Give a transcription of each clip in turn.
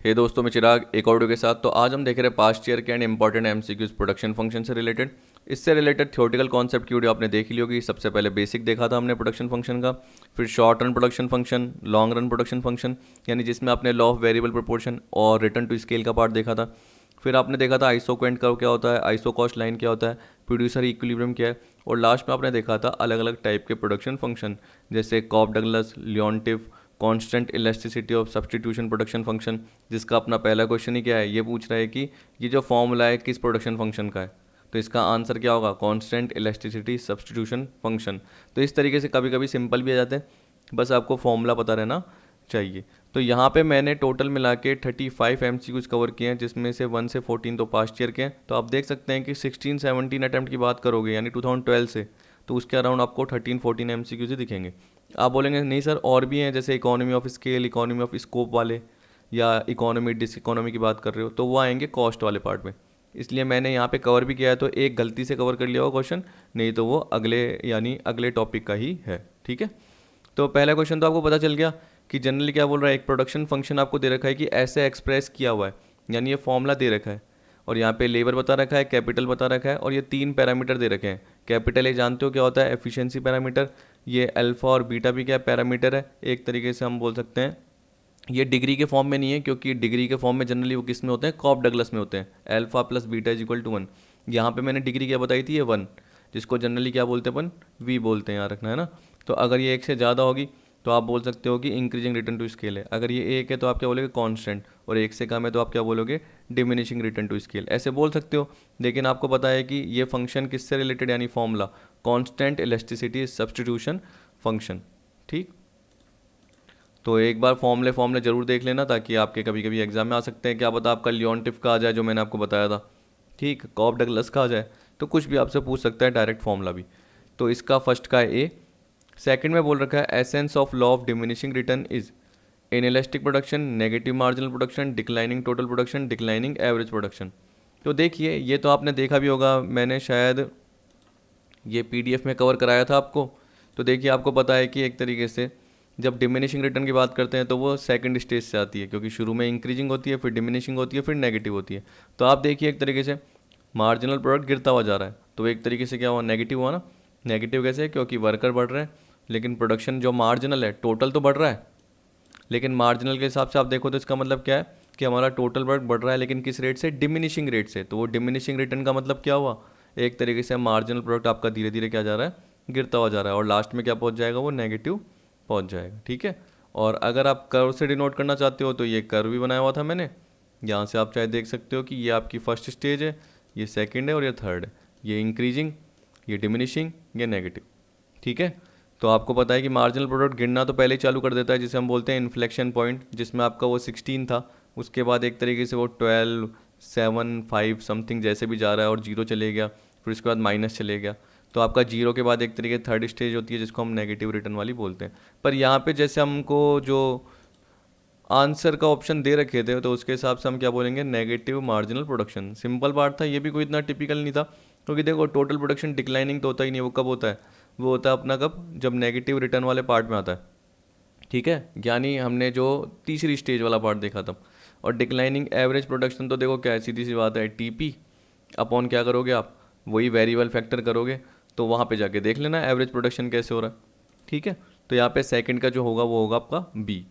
हे दोस्तों, मैं चिराग एक ऑडियो के साथ। तो आज हम देख रहे हैं पास्ट ईयर के and important MCQs production function से रिलेटेड। इससे रिलेटेड थ्योरेटिकल कॉन्सेप्ट की वीडियो आपने देख ली होगी। सबसे पहले बेसिक देखा था हमने प्रोडक्शन फंक्शन का, फिर short run production function, long run production function, यानी जिसमें आपने लॉ ऑफ वेरिएबल प्रोपोर्शन और रिटर्न टू स्केल का पार्ट देखा था। फिर आपने देखा था आइसोक्वेंट कर्व क्या होता है, आइसो कॉस्ट लाइन क्या होता है, प्रोड्यूसर इक्विलिब्रियम क्या है, और लास्ट में आपने देखा था अलग अलग टाइप के प्रोडक्शन फंक्शन जैसे Cobb Douglas, Leontief, constant elasticity of substitution production function, जिसका अपना पहला क्वेश्चन ही क्या है, ये पूछ रहा है कि ये जो फॉर्मूला है किस प्रोडक्शन फंक्शन का है। तो इसका आंसर क्या होगा, कांस्टेंट इलास्टिसिटी सब्स्टिट्यूशन फंक्शन। तो इस तरीके से कभी कभी सिंपल भी आ जाते हैं, बस आपको फॉर्मूला पता रहना चाहिए। तो यहाँ पे मैंने टोटल मिला के 35 एमसीक्यूज कवर किए हैं, जिसमें से 1 से 14 तो पास्ट ईयर के हैं। तो आप देख सकते हैं कि 16-17 अटैम्प्ट की बात करोगे यानी 2012 से, तो उसके अराउंड आपको 13-14 एमसीक्यूज ही दिखेंगे। आप बोलेंगे नहीं सर और भी हैं, जैसे economy of scale, economy of scope वाले, या इकोनॉमी डिस इकोनॉमी की बात कर रहे हो, तो वो आएंगे कॉस्ट वाले पार्ट में। इसलिए मैंने यहाँ पे कवर भी किया है, तो एक गलती से कवर कर लिया होगा क्वेश्चन, नहीं तो वो अगले यानी अगले टॉपिक का ही है। ठीक है, तो पहला क्वेश्चन तो आपको पता चल गया कि जनरली क्या बोल रहा है। एक प्रोडक्शन फंक्शन आपको दे रखा है कि ऐसे एक्सप्रेस किया हुआ है, यानी ये फॉर्मूला दे रखा है, और यहाँ पे लेबर बता रखा है, कैपिटल बता रखा है, और ये 3 पैरामीटर दे रखे हैं। कैपिटल ये जानते हो क्या होता है, एफिशिएंसी पैरामीटर। ये अल्फा और बीटा भी क्या पैरामीटर है, एक तरीके से हम बोल सकते हैं। ये डिग्री के फॉर्म में नहीं है, क्योंकि डिग्री के फॉर्म में जनरली वो किस में होते हैं, कॉफ डगलस में होते हैं, alpha plus beta is equal to 1। यहाँ पे मैंने डिग्री क्या बताई थी, ये 1, जिसको जनरली क्या बोलते हैं अपन, वी बोलते हैं, यहाँ रखना है ना। तो अगर ये 1 से ज़्यादा होगी तो आप बोल सकते हो कि इंक्रीजिंग रिटर्न टू स्केल है। अगर ये 1 है तो आप क्या बोलोगे, कांस्टेंट, और 1 से कम है तो आप क्या बोलोगे, डिमिनिशिंग रिटर्न टू स्केल, ऐसे बोल सकते हो। लेकिन आपको पता है कि ये फंक्शन किससे रिलेटेड, यानी formula constant elasticity substitution function. ठीक, तो एक बार फॉर्मूले जरूर देख लेना, ताकि आपके कभी कभी एग्जाम में आ सकते हैं। क्या पता आपका लियोनटिफ का आ जाए जो मैंने आपको बताया था, ठीक, कॉफ डगलस का आ जाए, तो कुछ भी आपसे पूछ सकता है, डायरेक्ट फॉर्मूला भी। तो इसका फर्स्ट का है ए। सेकंड में बोल रखा है essence of law of diminishing return is inelastic production, negative marginal production, declining total production, declining average production. तो देखिए ये तो आपने देखा भी होगा, मैंने शायद ये पीडीएफ में कवर कराया था आपको। तो देखिए आपको पता है कि एक तरीके से जब डिमिनिशिंग रिटर्न की बात करते हैं तो वो सेकंड स्टेज से आती है, क्योंकि शुरू में इंक्रीजिंग होती है, फिर डिमिनिशिंग होती है, फिर नेगेटिव होती है। तो आप देखिए एक तरीके से मार्जिनल प्रोडक्ट गिरता हुआ जा रहा है, तो एक तरीके से क्या हुआ, नेगेटिव हुआ ना। नेगेटिव कैसे, क्योंकि वर्कर बढ़ रहे हैं, लेकिन प्रोडक्शन जो मार्जिनल है, टोटल तो बढ़ रहा है, लेकिन मार्जिनल के हिसाब से आप देखो तो इसका मतलब क्या है कि हमारा टोटल वर्क बढ़ रहा है, लेकिन किस रेट से, डिमिनिशिंग रेट से। तो वो डिमिनिशिंग रिटर्न का मतलब क्या हुआ, एक तरीके से मार्जिनल प्रोडक्ट आपका धीरे धीरे क्या जा रहा है, गिरता हुआ जा रहा है, और लास्ट में क्या पहुंच जाएगा, वो नेगेटिव पहुंच जाएगा। ठीक है, और अगर आप कर्व से डिनोट करना चाहते हो तो ये कर्व भी बनाया हुआ था मैंने, यहाँ से आप चाहे देख सकते हो कि ये आपकी फर्स्ट स्टेज है, ये सेकेंड है, और ये थर्ड है, ये इंक्रीजिंग, ये डिमिनिशिंग, ये नेगेटिव। ठीक है, तो आपको पता है कि मार्जिनल प्रोडक्ट गिरना तो पहले ही चालू कर देता है, जिसे हम बोलते हैं इन्फ्लेक्शन पॉइंट, जिसमें आपका वो 16 था, उसके बाद एक तरीके से वो 12, 7, 5 समथिंग जैसे भी जा रहा है, और जीरो चले गया, फिर उसके बाद माइनस चले गया। तो आपका जीरो के बाद एक तरीके थर्ड स्टेज होती है, जिसको हम नेगेटिव रिटर्न वाली बोलते हैं। पर यहाँ पे जैसे हमको जो आंसर का ऑप्शन दे रखे थे, तो उसके हिसाब से हम क्या बोलेंगे, नेगेटिव मार्जिनल प्रोडक्शन। सिंपल बात था, ये भी कोई इतना टिपिकल नहीं था, क्योंकि देखो टोटल प्रोडक्शन डिक्लाइनिंग तो होता ही नहीं, वो कब होता है, वो होता है अपना कब, जब नेगेटिव रिटर्न वाले पार्ट में आता है। ठीक है, यानी हमने जो तीसरी स्टेज वाला पार्ट देखा था। और डिक्लाइनिंग एवरेज प्रोडक्शन तो देखो क्या है, सीधी सी बात है, टीपी अपॉन क्या करोगे आप, वही वेरिएबल फैक्टर करोगे, तो वहाँ पे जाके देख लेना एवरेज प्रोडक्शन कैसे हो रहा है। ठीक है, तो यहाँ पे सेकंड का जो होगा वो होगा आपका बी।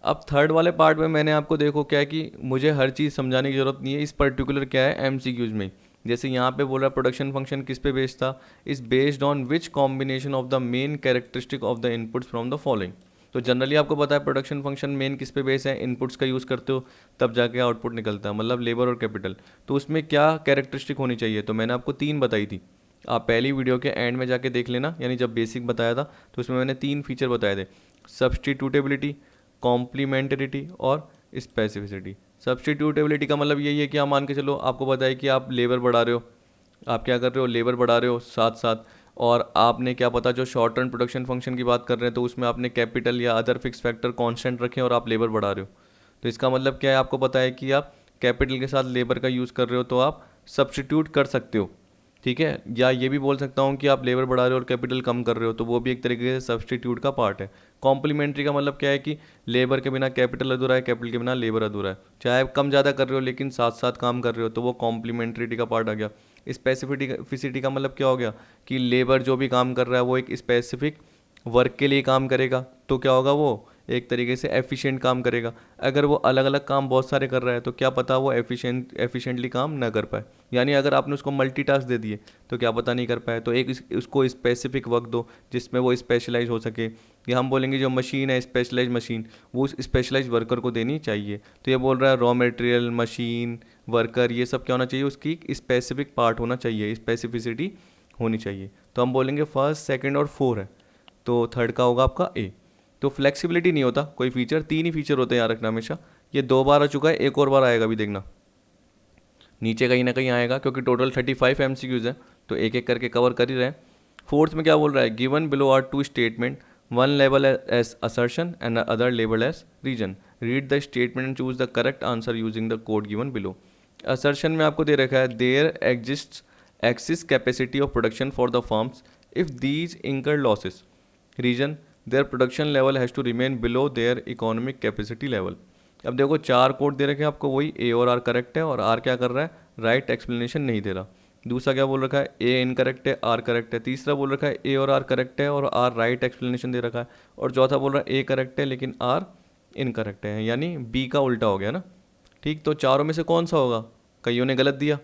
अब थर्ड वाले पार्ट में मैंने आपको देखो क्या है कि मुझे हर चीज़ समझाने की ज़रूरत नहीं है, इस पर्टिकुलर क्या है एमसीक्यूज में। जैसे यहाँ पे बोल रहा है प्रोडक्शन फंक्शन किस पे बेस्ड था, is based on which combination of the main characteristic of the inputs from the following. तो जनरली आपको पता है प्रोडक्शन फंक्शन मेन किस पे बेस है, इनपुट्स का यूज़ करते हो तब जाके आउटपुट निकलता है, मतलब लेबर और कैपिटल। तो उसमें क्या कैरेक्टरिस्टिक होनी चाहिए, तो मैंने आपको 3 बताई थी। आप पहली वीडियो के एंड में जाके देख लेना, यानी जब बेसिक बताया था तो उसमें मैंने 3 फीचर बताए थे, सब्स्टिट्यूटेबिलिटी, कॉम्प्लीमेंटरिटी और स्पेसिफिसिटी। सब्स्टिट्यूटेबिलिटी का मतलब यही है कि आप मान के चलो, आपको पता है कि आप लेबर बढ़ा रहे हो, आप क्या कर रहे हो, लेबर बढ़ा रहे हो साथ साथ, और आपने क्या पता जो शॉर्ट टर्म प्रोडक्शन फंक्शन की बात कर रहे हैं तो उसमें आपने कैपिटल या अदर फिक्स फैक्टर कांस्टेंट रखे और आप लेबर बढ़ा रहे हो। तो इसका मतलब क्या है, आपको पता है कि आप कैपिटल के साथ लेबर का यूज़ कर रहे हो, तो आप सब्स्टिट्यूट कर सकते हो। ठीक है, या ये भी बोल सकता हूँ कि आप लेबर बढ़ा रहे हो और कैपिटल कम कर रहे हो, तो वो भी एक तरीके से सब्स्टिट्यूट का पार्ट है। कॉम्प्लीमेंट्री का मतलब क्या है कि लेबर के बिना कैपिटल अधूरा है, कैपिटल के बिना लेबर अधूरा है। चाहे आप कम ज़्यादा कर रहे हो लेकिन साथ साथ काम कर रहे हो तो वो कॉम्प्लीमेंट्रिटी का पार्ट आ गया। स्पेसिफिसिटी का मतलब क्या हो गया कि लेबर जो भी काम कर रहा है वो एक स्पेसिफिक वर्क के लिए काम करेगा, तो क्या होगा, वो एक तरीके से एफिशिएंट काम करेगा। अगर वो अलग अलग काम बहुत सारे कर रहा है तो क्या पता वो एफिशिएंटली काम ना कर पाए, यानी अगर आपने उसको मल्टीटास्क दे दिए तो क्या पता नहीं कर पाए। तो एक उसको स्पेसिफिक वर्क दो जिसमें वो स्पेशलाइज हो सके, या हम बोलेंगे जो मशीन है स्पेशलाइज मशीन, वो उस स्पेशलाइज वर्कर को देनी चाहिए। तो ये बोल रहा है रॉ मटेरियल, मशीन, वर्कर, ये सब क्या होना चाहिए, उसकी स्पेसिफिक पार्ट होना चाहिए, स्पेसिफिसिटी होनी चाहिए। तो हम बोलेंगे फर्स्ट, सेकंड और फोर है, तो थर्ड का होगा आपका ए। तो फ्लेक्सिबिलिटी नहीं होता कोई फीचर, तीन ही फीचर होते हैं याद रखना हमेशा। ये 2 बार आ चुका है, एक और बार आएगा भी, देखना नीचे कहीं ना कहीं आएगा, क्योंकि टोटल 35 MCQs है तो एक एक करके कवर कर ही रहे हैं। फोर्थ में क्या बोल रहा है, given below are two statements, one label as assertion and other label as reason, read the statement and choose the correct answer using the code given below. Assertion में आपको दे रखा है there exist excess capacity of production for the firms if these incur losses, reason their production level has to remain below their economic capacity level. अब देखो 4 code दे रखे हैं आपको, वही ए और आर करेक्ट है, और आर क्या कर रहा है, राइट एक्सप्लेनेशन नहीं दे रहा। दूसरा क्या बोल रखा है, ए इनकरेक्ट है, आर करेक्ट है। तीसरा बोल रखा है ए और आर करेक्ट है और आर राइट एक्सप्लेनेशन दे रखा है। और चौथा बोल रहा है ए करेक्ट है लेकिन आर इनकरेक्ट है, यानी बी का उल्टा हो गया ना। ठीक, तो चारों में से कौन सा होगा, कईयों ने गलत दिया।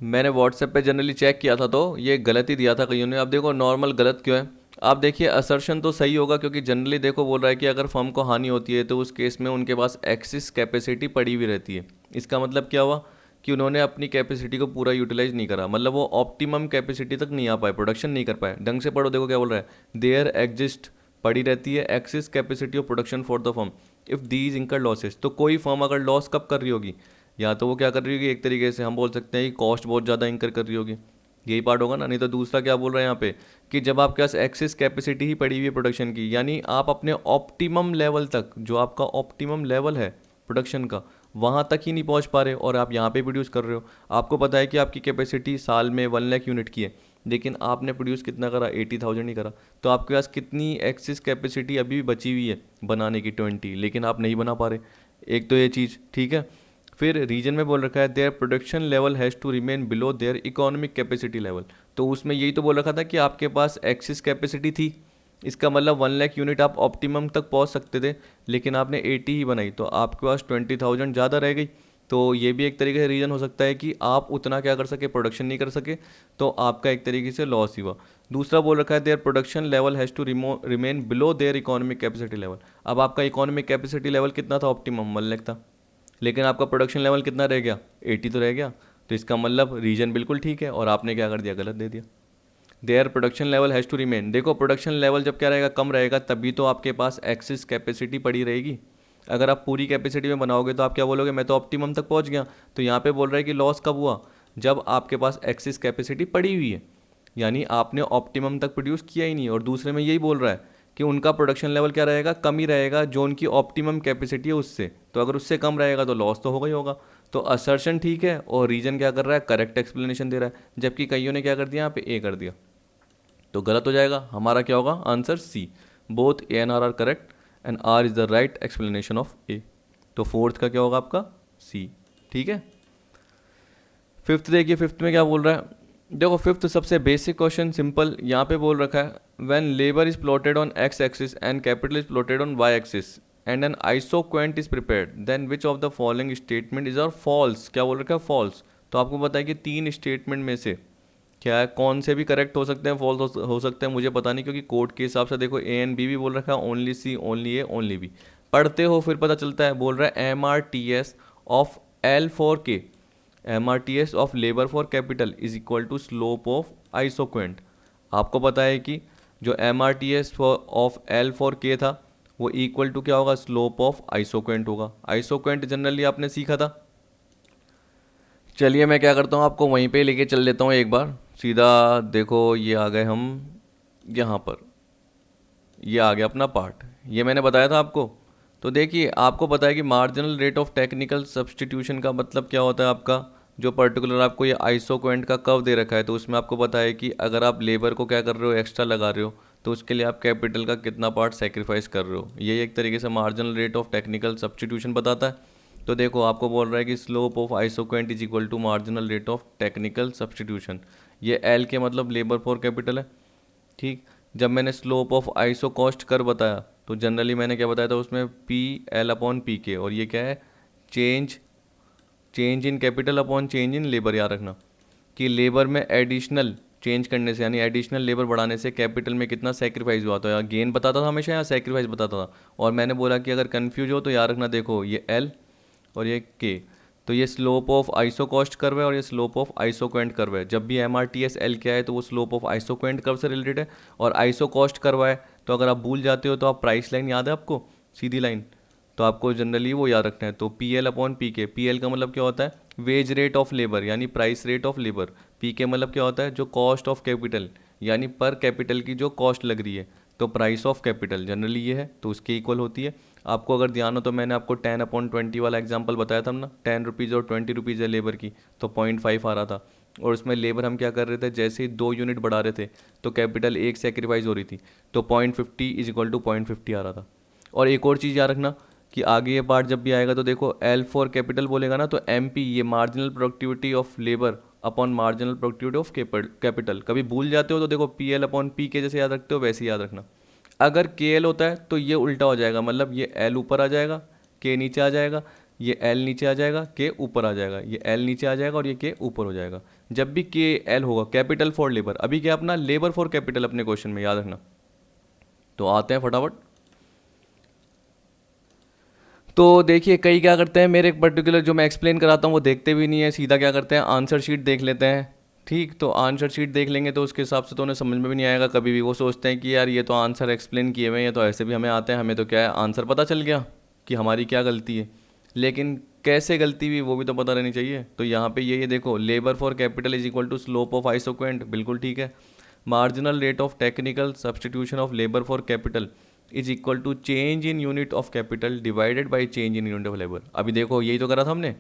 मैंने व्हाट्सएप पे जनरली चेक किया था तो ये गलत ही दिया था कईयों ने। अब देखो नॉर्मल गलत क्यों है, आप देखिए असर्शन तो सही होगा क्योंकि जनरली देखो बोल रहा है कि अगर फर्म को हानि होती है तो उस केस में उनके पास एक्सिस कैपेसिटी पड़ी हुई रहती है। इसका मतलब क्या हुआ कि उन्होंने अपनी कैपेसिटी को पूरा यूटिलाइज नहीं करा, मतलब वो ऑप्टिमम कैपेसिटी तक नहीं आ पाए, प्रोडक्शन नहीं कर पाए। ढंग से पढ़ो, देखो क्या बोल रहा है, देयर एग्जिस्ट पड़ी रहती है axis capacity of production for the firm if these incur losses. तो कोई फर्म अगर लॉस कब कर रही होगी, या तो वो क्या कर रही होगी, एक तरीके से हम बोल सकते हैं कि कॉस्ट बहुत ज़्यादा इंकर कर रही होगी, यही पार्ट होगा ना। नहीं तो दूसरा क्या बोल रहा है यहाँ पे कि जब आपके पास एक्सेस कैपेसिटी ही पड़ी हुई है प्रोडक्शन की, यानी आप अपने ऑप्टिमम लेवल तक, जो आपका ऑप्टिमम लेवल है प्रोडक्शन का, वहाँ तक ही नहीं पहुँच पा रहे और आप यहाँ पे प्रोड्यूस कर रहे हो। आपको पता है कि आपकी कैपेसिटी साल में 1 लाख यूनिट की है, लेकिन आपने प्रोड्यूस कितना करा, 80,000 ही करा। तो आपके पास कितनी एक्सेस कैपेसिटी अभी भी बची हुई है बनाने की, 20, लेकिन आप नहीं बना पा रहे। एक तो ये चीज़ ठीक है। फिर रीजन में बोल रखा है their production level has to remain below their economic capacity level. तो उसमें यही तो बोल रखा था कि आपके पास एक्सिस कैपेसिटी थी, इसका मतलब 1 लाख यूनिट आप ऑप्टिमम तक पहुंच सकते थे, लेकिन आपने 80 ही बनाई तो आपके पास 20,000 ज़्यादा रह गई। तो ये भी एक तरीके से रीज़न हो सकता है कि आप उतना क्या कर सके, प्रोडक्शन नहीं कर सके, तो आपका एक तरीके से लॉस ही हुआ। दूसरा बोल रखा है their production level has to remain below their economic capacity level. अब आपका इकोनॉमिक कैपेसिटी लेवल कितना था, ऑप्टिमम 1 लाख था, लेकिन आपका प्रोडक्शन लेवल कितना रह गया, 80 तो रह गया। तो इसका मतलब रीजन बिल्कुल ठीक है और आपने क्या कर दिया, गलत दे दिया। Their production level has to remain, देखो प्रोडक्शन लेवल जब क्या रहेगा, कम रहेगा, तभी तो आपके पास एक्सिस कैपेसिटी पड़ी रहेगी। अगर आप पूरी कैपेसिटी में बनाओगे तो आप क्या बोलोगे, मैं तो ऑप्टिमम तक पहुंच गया। तो यहाँ पे बोल रहा है कि लॉस कब हुआ, जब आपके पास एक्सिस कैपेसिटी पड़ी हुई है, यानी आपने ऑप्टिमम तक प्रोड्यूस किया ही नहीं। और दूसरे में यही बोल रहा है कि उनका प्रोडक्शन लेवल क्या रहेगा, कम ही रहेगा जो उनकी ऑप्टिमम कैपेसिटी है उससे। तो अगर उससे कम रहेगा तो लॉस तो होगा ही होगा। तो असर्शन ठीक है और रीजन क्या कर रहा है, करेक्ट एक्सप्लेनेशन दे रहा है, जबकि कईयों ने क्या कर दिया, यहाँ पे ए कर दिया, तो गलत हो जाएगा। हमारा क्या होगा answer C, both A and R correct and R is the right explanation of A. तो फोर्थ का क्या होगा आपका सी, ठीक है। फिफ्थ देखिए, फिफ्थ में क्या बोल रहा है, देखो फिफ्थ सबसे बेसिक क्वेश्चन, सिंपल। यहाँ पे बोल रखा है when labour is plotted on X axis and capital is plotted on Y axis and an isoquant is prepared then which of the following statement is are false. क्या बोल रखा है, false. तो आपको पता है कि 3 स्टेटमेंट में से क्या है, कौन से भी करेक्ट हो सकते हैं, फॉल्स हो सकते हैं, मुझे पता नहीं, क्योंकि कोड के हिसाब से देखो ए एंड बी भी बोल रखा है, ओनली सी, ओनली ए, ओनली बी। पढ़ते हो फिर पता चलता है। बोल रहा है MRTS of L for K, MRTS of labour for capital is equal to slope of isoquant. आपको पता है कि जो MRTS of L for K था वो इक्वल टू क्या होगा, स्लोप ऑफ आइसोक्वेंट होगा। आइसोक्वेंट जनरली आपने सीखा था। चलिए मैं क्या करता हूँ, आपको वहीं पे लेके चल लेता हूँ एक बार सीधा। देखो ये आ गए हम यहाँ पर, ये आ गया अपना पार्ट, ये मैंने बताया था आपको। तो देखिए आपको पता है कि marginal rate of technical substitution का मतलब क्या होता है, आपका जो पर्टिकुलर आपको ये आइसोक्वेंट का कर्व दे रखा है, तो उसमें आपको पता है कि अगर आप लेबर को क्या कर रहे हो, एक्स्ट्रा लगा रहे हो, तो उसके लिए आप कैपिटल का कितना पार्ट सेक्रीफाइस कर रहे हो, ये एक तरीके से marginal rate of technical substitution बताता है। तो देखो आपको बोल रहा है कि slope of isoquant is equal to marginal rate of technical substitution, ये एल के मतलब लेबर फॉर कैपिटल है। ठीक, जब मैंने स्लोप ऑफ आइसो कॉस्ट कर बताया तो जनरली मैंने क्या बताया था उसमें, पी एल अपॉन पी के, और ये क्या है, change in capital upon change in labour. याद रखना कि लेबर में एडिशनल चेंज करने से यानी एडिशनल लेबर बढ़ाने से कैपिटल में कितना सेक्रीफाइस हुआ, तो या गेन बताता था हमेशा या सेक्रीफाइस बताता था। और मैंने बोला कि अगर कन्फ्यूज हो तो याद रखना, देखो ये एल और ये के, तो ये slope of iso cost curve है और ये स्लोप ऑफ आइसोक्वेंट कर्व है। जब भी M R T S L क्या है तो वो स्लोप ऑफ आइसोक्वेंट कर्व से रिलेटेड है, और आइसो कॉस्ट कर्व है तो अगर आप भूल जाते हो तो आप प्राइस लाइन याद है आपको, सीधी लाइन, तो आपको जनरली वो याद रखना है। तो पी एल अपॉन पी के, पी एल का मतलब क्या होता है, वेज रेट ऑफ लेबर यानी price rate of labour, P के मतलब क्या होता है, जो कॉस्ट ऑफ कैपिटल यानी पर कैपिटल की जो कॉस्ट लग रही है, तो प्राइस ऑफ कैपिटल जनरली ये है, तो उसके इक्वल होती है। आपको अगर ध्यान हो तो मैंने आपको 10/20 वाला एग्जांपल बताया था ना, 10 रुपीज़ और 20 रुपीज़ है लेबर की, तो 0.5 आ रहा था। और उसमें लेबर हम क्या कर रहे थे, जैसे ही 2 यूनिट बढ़ा रहे थे तो कैपिटल एक सेक्रीफाइस हो रही थी, तो 0.50 इज इक्वल टू 0.50 आ रहा था। और एक और चीज़ याद रखना कि आगे ये पार्ट जब भी आएगा तो देखो एल फॉर कैपिटल बोलेगा ना, तो एम पी ये marginal productivity of labour upon marginal productivity of capital. कभी भूल जाते हो तो देखो पी एल अपॉन पी के जैसे याद रखते हो वैसे ही याद रखना। अगर के एल होता है तो ये उल्टा हो जाएगा, मतलब ये एल ऊपर आ जाएगा, के नीचे आ जाएगा, ये एल नीचे आ जाएगा, के ऊपर आ जाएगा, ये एल नीचे आ जाएगा और ये के ऊपर हो जाएगा। जब भी के एल होगा कैपिटल फॉर लेबर, अभी क्या अपना लेबर फॉर कैपिटल अपने क्वेश्चन में, याद रखना। तो आते हैं फटाफट। तो देखिए कई क्या करते हैं, मेरे एक पर्टिकुलर जो मैं एक्सप्लेन कराता हूँ वो देखते भी नहीं है, सीधा क्या करते हैं आंसर शीट देख लेते हैं। ठीक, तो आंसर शीट देख लेंगे तो उसके हिसाब से तो उन्हें समझ में भी नहीं आएगा कभी भी। वो सोचते हैं कि यार ये तो आंसर एक्सप्लेन किए हुए हैं, तो ऐसे भी हमें आते हैं, हमें तो क्या है आंसर पता चल गया कि हमारी क्या गलती है, लेकिन कैसे गलती हुई वो भी तो पता रहनी चाहिए। तो यहाँ पे ये देखो, labour for capital is equal to slope of isoquant, बिल्कुल ठीक है। Marginal rate of technical substitution of labour for capital is equal to change in unit of capital divided by change in unit of labour. अभी देखो यही तो करा था हमने,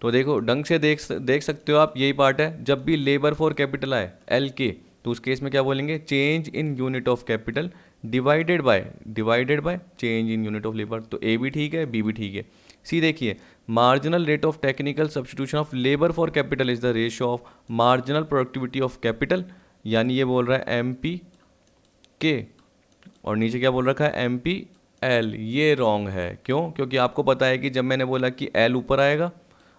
तो देखो ढंग से देख सकते हो आप, यही पार्ट है। जब भी लेबर फॉर कैपिटल आए एल के, तो उस केस में क्या बोलेंगे, change in unit of capital divided by change in unit of labour. तो ए भी ठीक है, बी भी ठीक है। सी देखिए, marginal rate of technical substitution of labour for capital is the ratio of marginal productivity of capital, यानी ये बोल रहा है एम पी के, और नीचे क्या बोल रखा है एम पी एल। ये रॉन्ग है, क्यों? क्योंकि आपको पता है कि जब मैंने बोला कि एल ऊपर आएगा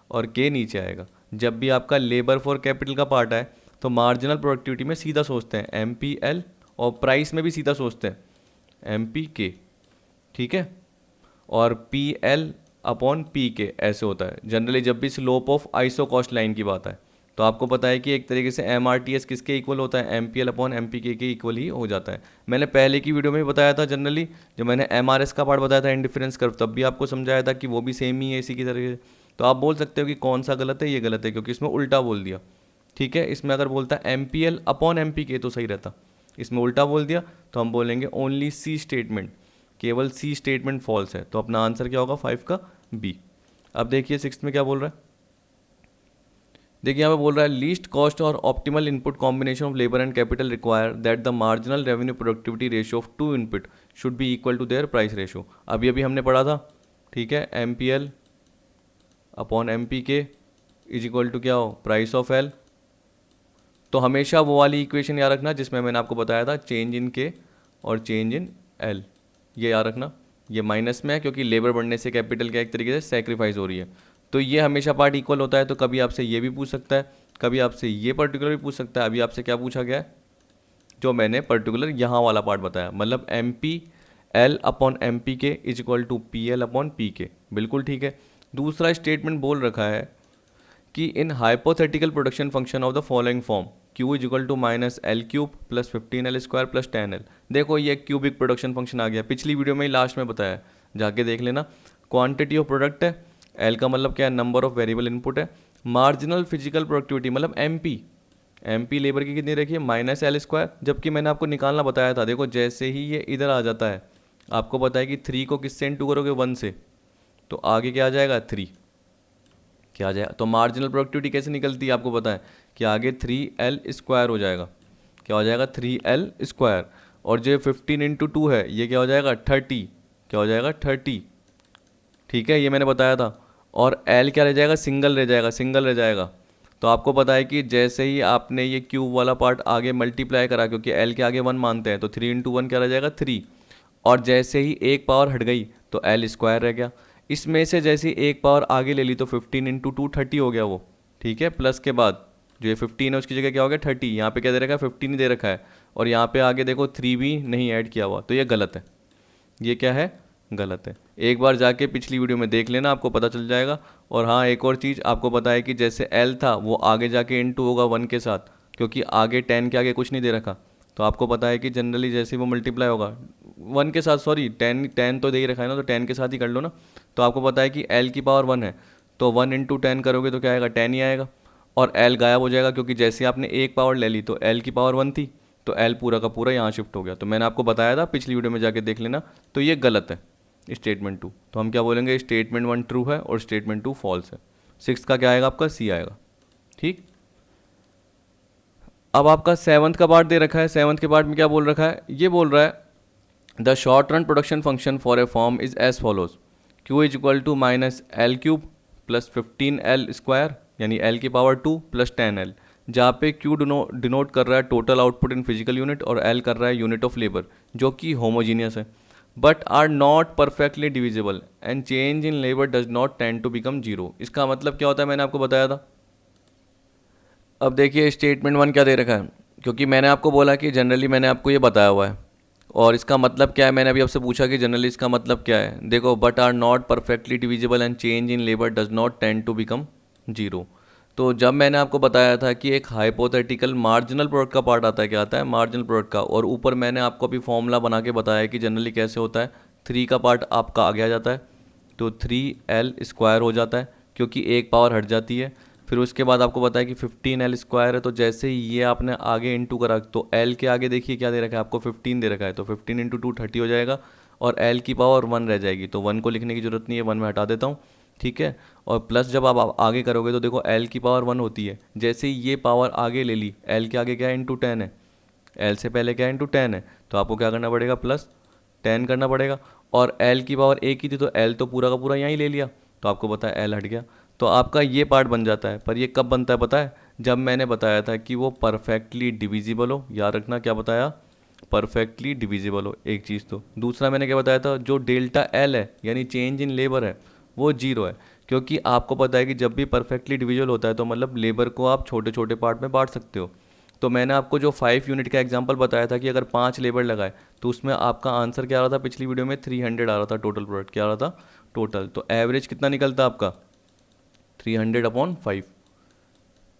और के नीचे आएगा, जब भी आपका लेबर फॉर कैपिटल का पार्ट है तो मार्जिनल प्रोडक्टिविटी में सीधा सोचते हैं एम पी एल, और प्राइस में भी सीधा सोचते हैं एम पी के, ठीक है। और पी एल अपॉन पी के ऐसे होता है जनरली जब भी slope of iso cost line की बात है। तो आपको पता है कि एक तरीके से एम आर टी एस किसके इक्वल होता है, M P L upon M P K equal ही हो जाता है। मैंने पहले की वीडियो में भी बताया था, जनरली जब मैंने एम आर एस का पार्ट बताया था इंडिफरेंस कर्व, तब भी आपको समझाया था कि वो भी सेम ही है इसी की तरह। तो आप बोल सकते हो कि कौन सा गलत है, ये गलत है क्योंकि इसमें उल्टा बोल दिया, ठीक है। इसमें अगर बोलता M P L upon M P K तो सही रहता, इसमें उल्टा बोल दिया तो हम बोलेंगे ओनली सी स्टेटमेंट, केवल सी स्टेटमेंट फॉल्स है। तो अपना आंसर क्या होगा 5 का बी। अब देखिए 6 में क्या बोल रहा है, देखिए यहाँ पे बोल रहा है लीस्ट कॉस्ट और optimal input combination of labour and capital require that the marginal revenue productivity ratio of two input should be equal to their price ratio. अभी अभी हमने पढ़ा था, ठीक है, M P L upon M P K is equal to क्या हो, price of L. तो हमेशा वो वाली इक्वेशन याद रखना जिसमें मैंने आपको बताया था चेंज इन के और चेंज इन एल, ये याद रखना। ये माइनस में है क्योंकि लेबर बढ़ने से कैपिटल का एक तरीके से सेक्रीफाइस हो रही है, तो ये हमेशा पार्ट इक्वल होता है। तो कभी आपसे ये भी पूछ सकता है, कभी आपसे ये पर्टिकुलर भी पूछ सकता है। अभी आपसे क्या पूछा गया है, जो मैंने पर्टिकुलर यहाँ वाला पार्ट बताया, मतलब M P L upon M P K is equal to P L upon P K, बिल्कुल ठीक है। दूसरा स्टेटमेंट बोल रखा है कि in hypothetical production function of the following form Q is equal to minus L cube plus 15L square plus 10L। देखो ये क्यूबिक प्रोडक्शन फंक्शन आ गया, पिछली वीडियो में ही लास्ट में बताया, जाके देख लेना। क्वांटिटी ऑफ प्रोडक्ट है, L का मतलब क्या है, नंबर ऑफ वेरिएबल इनपुट है। मार्जिनल फिजिकल प्रोडक्टिविटी मतलब एम पी लेबर की कितनी रखी है, माइनस एल स्क्वायर, जबकि मैंने आपको निकालना बताया था। देखो जैसे ही ये इधर आ जाता है, आपको पता है कि 3 को किससे इंटू करोगे, 1 से, तो आगे क्या आ जाएगा 3, क्या आ जाएगा। तो मार्जिनल प्रोडक्टिविटी कैसे निकलती है आपको पता है कि आगे 3L स्क्वायर हो जाएगा, क्या हो जाएगा 3L²। और जो 15 × 2 है ये क्या हो जाएगा 30, क्या हो जाएगा 30। ठीक है, ये मैंने बताया था। और L क्या रह जाएगा, सिंगल रह जाएगा, सिंगल रह जाएगा। तो आपको पता है कि जैसे ही आपने ये क्यूब वाला पार्ट आगे मल्टीप्लाई करा, क्योंकि L के आगे 1 मानते हैं, तो 3 × 1 क्या रह जाएगा 3। और जैसे ही एक पावर हट गई तो L² रह गया। इसमें से जैसे ही एक पावर आगे ले ली तो 15 × 2 30 हो गया वो। ठीक है, प्लस के बाद जो ये 15 है उसकी जगह क्या हो गया 30। यहाँ पे क्या दे रखा है 15 ही दे रखा है। और यहाँ पे आगे देखो 3 भी नहीं ऐड किया हुआ, तो ये गलत है। ये क्या है, गलत है। एक बार जाके पिछली वीडियो में देख लेना, आपको पता चल जाएगा। और हाँ, एक और चीज़ आपको पता है कि जैसे L था वो आगे जाके इंटू होगा 1 के साथ, क्योंकि आगे 10 के आगे कुछ नहीं दे रखा। तो आपको पता है कि जनरली जैसे वो मल्टीप्लाई होगा 1 के साथ, सॉरी 10 तो दे ही रखा है ना, तो 10 के साथ ही कर लो ना। तो आपको पता है कि L की पावर 1 है, तो 1 × 10 करोगे तो क्या आएगा 10 ही आएगा। और L गायब हो जाएगा, क्योंकि जैसे आपने एक पावर ले ली तो L की पावर 1 थी, तो L पूरा का पूरा यहाँ शिफ्ट हो गया। तो मैंने आपको बताया था, पिछली वीडियो में जाके देख लेना। तो ये गलत है स्टेटमेंट 2। तो हम क्या बोलेंगे, स्टेटमेंट 1 ट्रू है और स्टेटमेंट 2 फॉल्स है। 6 का क्या आएगा आपका, सी आएगा। ठीक, अब आपका 7th का पार्ट दे रखा है। 7th के पार्ट में क्या बोल रखा है, ये बोल रहा है the short run production function for a form is as follows, Q = -L³ + 15L², यानी L की पावर 2 + 10L, जहाँ पे Q डिनोट कर रहा है total output in physical unit और L कर रहा है यूनिट ऑफ लेबर, जो कि होमोजीनियस है, but are not perfectly divisible and change in labour does not tend to become 0। इसका मतलब क्या होता है, मैंने आपको बताया था। अब देखिए स्टेटमेंट 1 क्या दे रखा है, क्योंकि मैंने आपको बोला कि जनरली मैंने आपको ये बताया हुआ है। और इसका मतलब क्या है, मैंने अभी आपसे पूछा कि जनरली इसका मतलब क्या है। देखो, but are not perfectly divisible and change in labour does not tend to become 0। तो जब मैंने आपको बताया था कि एक हाइपोथेटिकल मार्जिनल प्रोडक्ट का पार्ट आता है, क्या आता है मार्जिनल प्रोडक्ट का, और ऊपर मैंने आपको अभी फॉर्मूला बना के बताया कि जनरली कैसे होता है, 3 का पार्ट आपका आगे आ जाता है, तो 3L² हो जाता है, क्योंकि एक पावर हट जाती है। फिर उसके बाद आपको पता है कि 15L² है, तो जैसे ही ये आपने आगे इंटू करा तो L के आगे देखिए क्या दे रखा है आपको, 15 दे रखा है, तो 15 × 2 30 हो जाएगा। और L की पावर 1 रह जाएगी, तो 1 को लिखने की ज़रूरत नहीं है, 1 में हटा देता हूँ। ठीक है, और प्लस जब आप आगे करोगे तो देखो L की पावर 1 होती है, जैसे ही ये पावर आगे ले ली, L के आगे क्या है × 10 है, L से पहले क्या है × 10 है, तो आपको क्या करना पड़ेगा +10 करना पड़ेगा। और L की पावर 1 ही थी, तो L तो पूरा का पूरा यहीं ले लिया, तो आपको पता है L हट गया। तो आपका ये पार्ट बन जाता है। पर ये कब बनता है पता है, जब मैंने बताया था कि वो परफेक्टली डिविजिबल हो। याद रखना क्या बताया, परफेक्टली डिविजिबल हो, एक चीज़। तो दूसरा मैंने क्या बताया था, जो डेल्टा L है यानी चेंज इन लेबर है वो 0 है, क्योंकि आपको पता है कि जब भी परफेक्टली डिविजिबल होता है तो मतलब लेबर को आप छोटे छोटे पार्ट में बांट सकते हो। तो मैंने आपको जो 5 यूनिट का एग्जांपल बताया था कि अगर 5 लेबर लगाए तो उसमें आपका आंसर क्या आ रहा था, पिछली वीडियो में 300 आ रहा था, टोटल प्रोडक्ट क्या आ रहा था टोटल। तो एवरेज कितना निकलता आपका 300/5,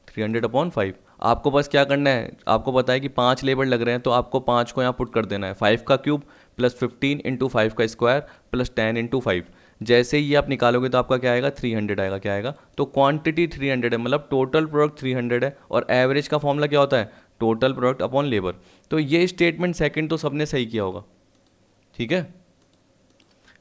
300/5। आपको बस क्या करना है, आपको पता है कि 5 लेबर लग रहे हैं, तो आपको 5 को यहाँ पुट कर देना है, 5 का क्यूब + 15 × 5 का स्क्वायर + 10 × 5। जैसे ही आप निकालोगे तो आपका क्या आएगा 300 आएगा, क्या आएगा। तो क्वांटिटी 300 है, मतलब टोटल प्रोडक्ट 300 है। और एवरेज का फॉर्मूला क्या होता है, टोटल प्रोडक्ट अपॉन लेबर। तो ये स्टेटमेंट सेकंड तो सबने सही किया होगा, ठीक है।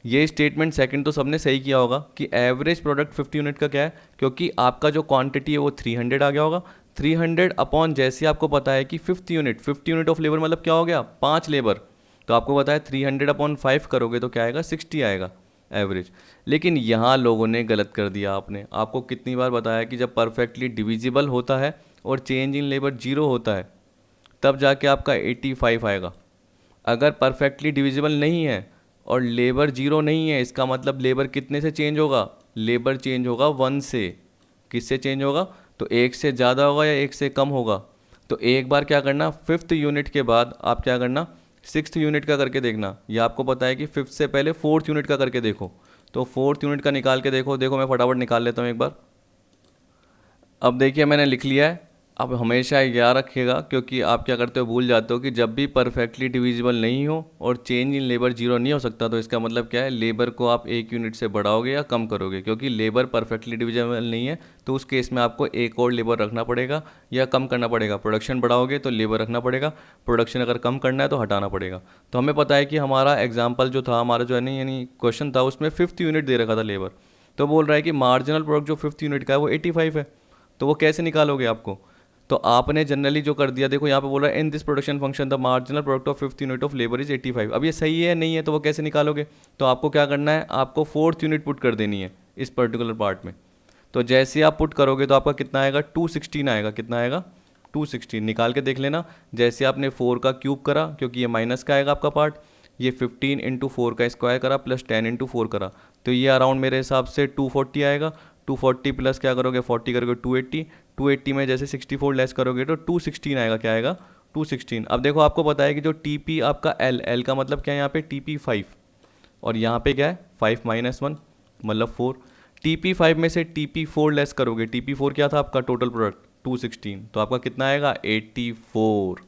ये स्टेटमेंट सेकंड तो सबने सही किया होगा कि एवरेज प्रोडक्ट 50 यूनिट का क्या है, क्योंकि आपका जो क्वांटिटी है वो 300 आ गया होगा। 300 अपॉन जैसे आपको पता है कि 50 यूनिट ऑफ लेबर मतलब क्या हो गया 5 लेबर, तो आपको पता है 300/5 करोगे तो क्या आएगा 60 आएगा एवरेज। लेकिन यहाँ लोगों ने गलत कर दिया। आपने आपको कितनी बार बताया कि जब परफेक्टली डिविजिबल होता है और चेंज इन लेबर 0 होता है तब जाके आपका 85 आएगा। अगर परफेक्टली डिविजिबल नहीं है और लेबर 0 नहीं है, इसका मतलब लेबर कितने से चेंज होगा, लेबर चेंज होगा 1 से। किससे चेंज होगा, तो 1 से ज़्यादा होगा या 1 से कम होगा। तो एक बार क्या करना, 5th यूनिट के बाद आप क्या करना 6th यूनिट का करके देखना, या आपको पता है कि 5th से पहले 4th यूनिट का करके देखो। तो 4th यूनिट का निकाल के देखो, मैं फटाफट निकाल लेता हूँ एक बार। अब देखिए मैंने लिख लिया है। आप हमेशा याद रखिएगा, क्योंकि आप क्या करते हो भूल जाते हो कि जब भी परफेक्टली डिविजिबल नहीं हो और चेंज इन लेबर 0 नहीं हो सकता, तो इसका मतलब क्या है, लेबर को आप 1 यूनिट से बढ़ाओगे या कम करोगे। क्योंकि लेबर परफेक्टली डिविजिबल नहीं है तो उस केस में आपको एक और लेबर रखना पड़ेगा या कम करना पड़ेगा। प्रोडक्शन बढ़ाओगे तो लेबर रखना पड़ेगा, प्रोडक्शन अगर कम करना है तो हटाना पड़ेगा। तो हमें पता है कि हमारा एग्जाम्पल जो था, हमारा जो है यानी क्वेश्चन था, उसमें 5th यूनिट दे रखा था लेबर। तो बोल रहा है कि मार्जिनल प्रोडक्ट जो 5th यूनिट का है वो 85 है। तो वो कैसे निकालोगे आपको, तो आपने जनरली जो कर दिया, देखो यहाँ पे बोल रहा है in this production function the marginal product of 5th unit of labour is 85। अब ये सही है नहीं है तो वो कैसे निकालोगे? तो आपको क्या करना है, आपको 4th यूनिट पुट कर देनी है इस पर्टिकुलर पार्ट में। तो जैसे आप पुट करोगे तो आपका कितना आएगा, 216 आएगा। कितना आएगा? 216 निकाल के देख लेना। जैसे आपने 4 का क्यूब करा, क्योंकि ये माइनस का आएगा आपका पार्ट, ये 15 इंटू 4 का स्क्वायर करा प्लस 10 इंटू 4 करा, तो ये अराउंड मेरे हिसाब से 240 आएगा। 240 प्लस क्या करोगे, 40 करोगे 280, 280 में जैसे 64 लेस करोगे तो 216 आएगा। क्या आएगा? 216। अब देखो आपको पता है कि जो TP आपका L का मतलब क्या है यहाँ पे, TP 5, और यहाँ पे क्या है 5 - 1 मतलब 4। TP 5 में से TP 4 लेस करोगे, TP 4 क्या था आपका टोटल प्रोडक्ट 216, तो आपका कितना आएगा 84।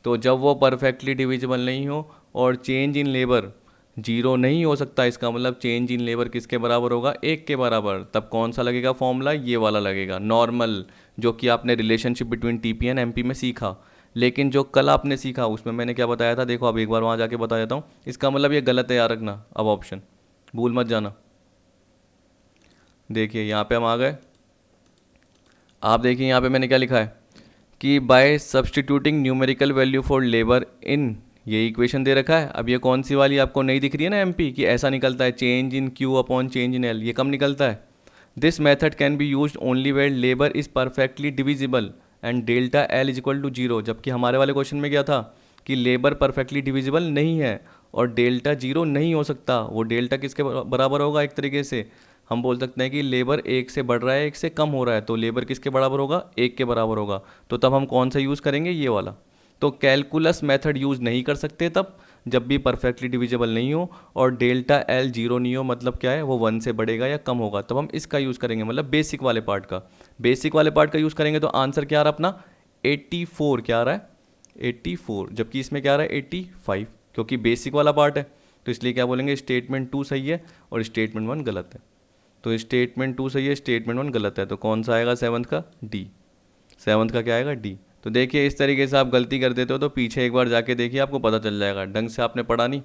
तो जब वो परफेक्टली डिविजिबल नहीं हो और चेंज इन लेबर जीरो नहीं हो सकता, इसका मतलब चेंज इन लेबर किसके बराबर होगा, 1 के बराबर, तब कौन सा लगेगा फॉर्मूला, ये वाला लगेगा नॉर्मल, जो कि आपने relationship between TP and MP में सीखा। लेकिन जो कल आपने सीखा उसमें मैंने क्या बताया था, देखो अब एक बार वहाँ जाके बता देता हूँ। इसका मतलब ये गलत है याद रखना, अब ऑप्शन भूल मत जाना। देखिए यहाँ पे हम आ गए, आप देखिए यहाँ पे मैंने क्या लिखा है कि by substituting numerical value for labour in, ये इक्वेशन दे रखा है। अब ये कौन सी वाली आपको नहीं दिख रही है ना MP, कि ऐसा निकलता है change in Q upon change in L, ये कम निकलता है। This method can be used only where labour is perfectly divisible and delta L is equal to 0, जबकि हमारे वाले क्वेश्चन में क्या था कि लेबर परफेक्टली डिविजिबल नहीं है और डेल्टा 0 नहीं हो सकता। वो डेल्टा किसके बराबर होगा, एक तरीके से हम बोल सकते हैं कि लेबर 1 से बढ़ रहा है 1 से कम हो रहा है, तो लेबर किसके बराबर होगा, 1 के बराबर होगा। तो तब हम कौन सा यूज़ करेंगे, ये वाला। तो कैलकुलस मेथड यूज़ नहीं कर सकते तब जब भी परफेक्टली डिविजिबल नहीं हो और डेल्टा L 0 नहीं हो, मतलब क्या है वो 1 से बढ़ेगा या कम होगा, तब हम इसका यूज़ करेंगे, मतलब बेसिक वाले पार्ट का। बेसिक वाले पार्ट का यूज़ करेंगे तो आंसर क्या आ रहा है अपना 84, क्या आ रहा है 84, जबकि इसमें क्या आ रहा है 85, क्योंकि बेसिक वाला पार्ट है। तो इसलिए क्या बोलेंगे, स्टेटमेंट 2 सही है और स्टेटमेंट 1 गलत है। तो स्टेटमेंट 2 सही है, स्टेटमेंट 1 गलत है, तो कौन सा आएगा 7th का, D। 7th का क्या आएगा, D। तो देखिए इस तरीके से आप गलती कर देते हो तो पीछे एक बार जाके देखिए, आपको पता चल जाएगा, ढंग से आपने पढ़ा नहीं।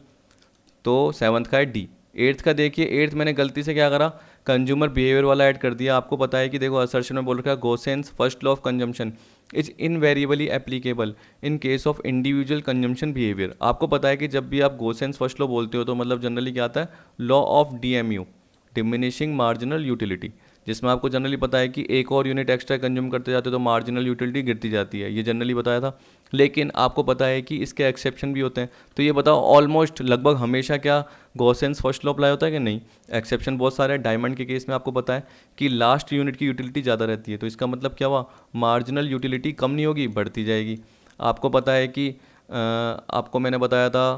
तो 7th का है D। 8th का देखिए, 8th मैंने गलती से क्या करा, कंज्यूमर बिहेवियर वाला ऐड कर दिया। आपको पता है कि देखो असर्शन में बोल रखा है Gossen's first law of consumption is invariably applicable in case of individual consumption behaviour. आपको पता है कि जब भी आप गोसेंस फर्स्ट लॉ बोलते हो तो मतलब जनरली क्या आता है, law of DMU, diminishing marginal utility, जिसमें आपको जनरली पता है कि एक और यूनिट एक्स्ट्रा कंज्यूम करते जाते हो तो मार्जिनल यूटिलिटी गिरती जाती है, ये जनरली बताया था। लेकिन आपको पता है कि इसके एक्सेप्शन भी होते हैं। तो ये बताओ ऑलमोस्ट लगभग हमेशा क्या गॉसेंस फर्स्ट लॉ अप्लाई होता है कि नहीं, एक्सेप्शन बहुत सारे हैं। डायमंड के केस में आपको पता है कि लास्ट यूनिट की यूटिलिटी ज़्यादा रहती है, तो इसका मतलब क्या हुआ, मार्जिनल यूटिलिटी कम नहीं होगी, बढ़ती जाएगी। आपको पता है कि आपको मैंने बताया था,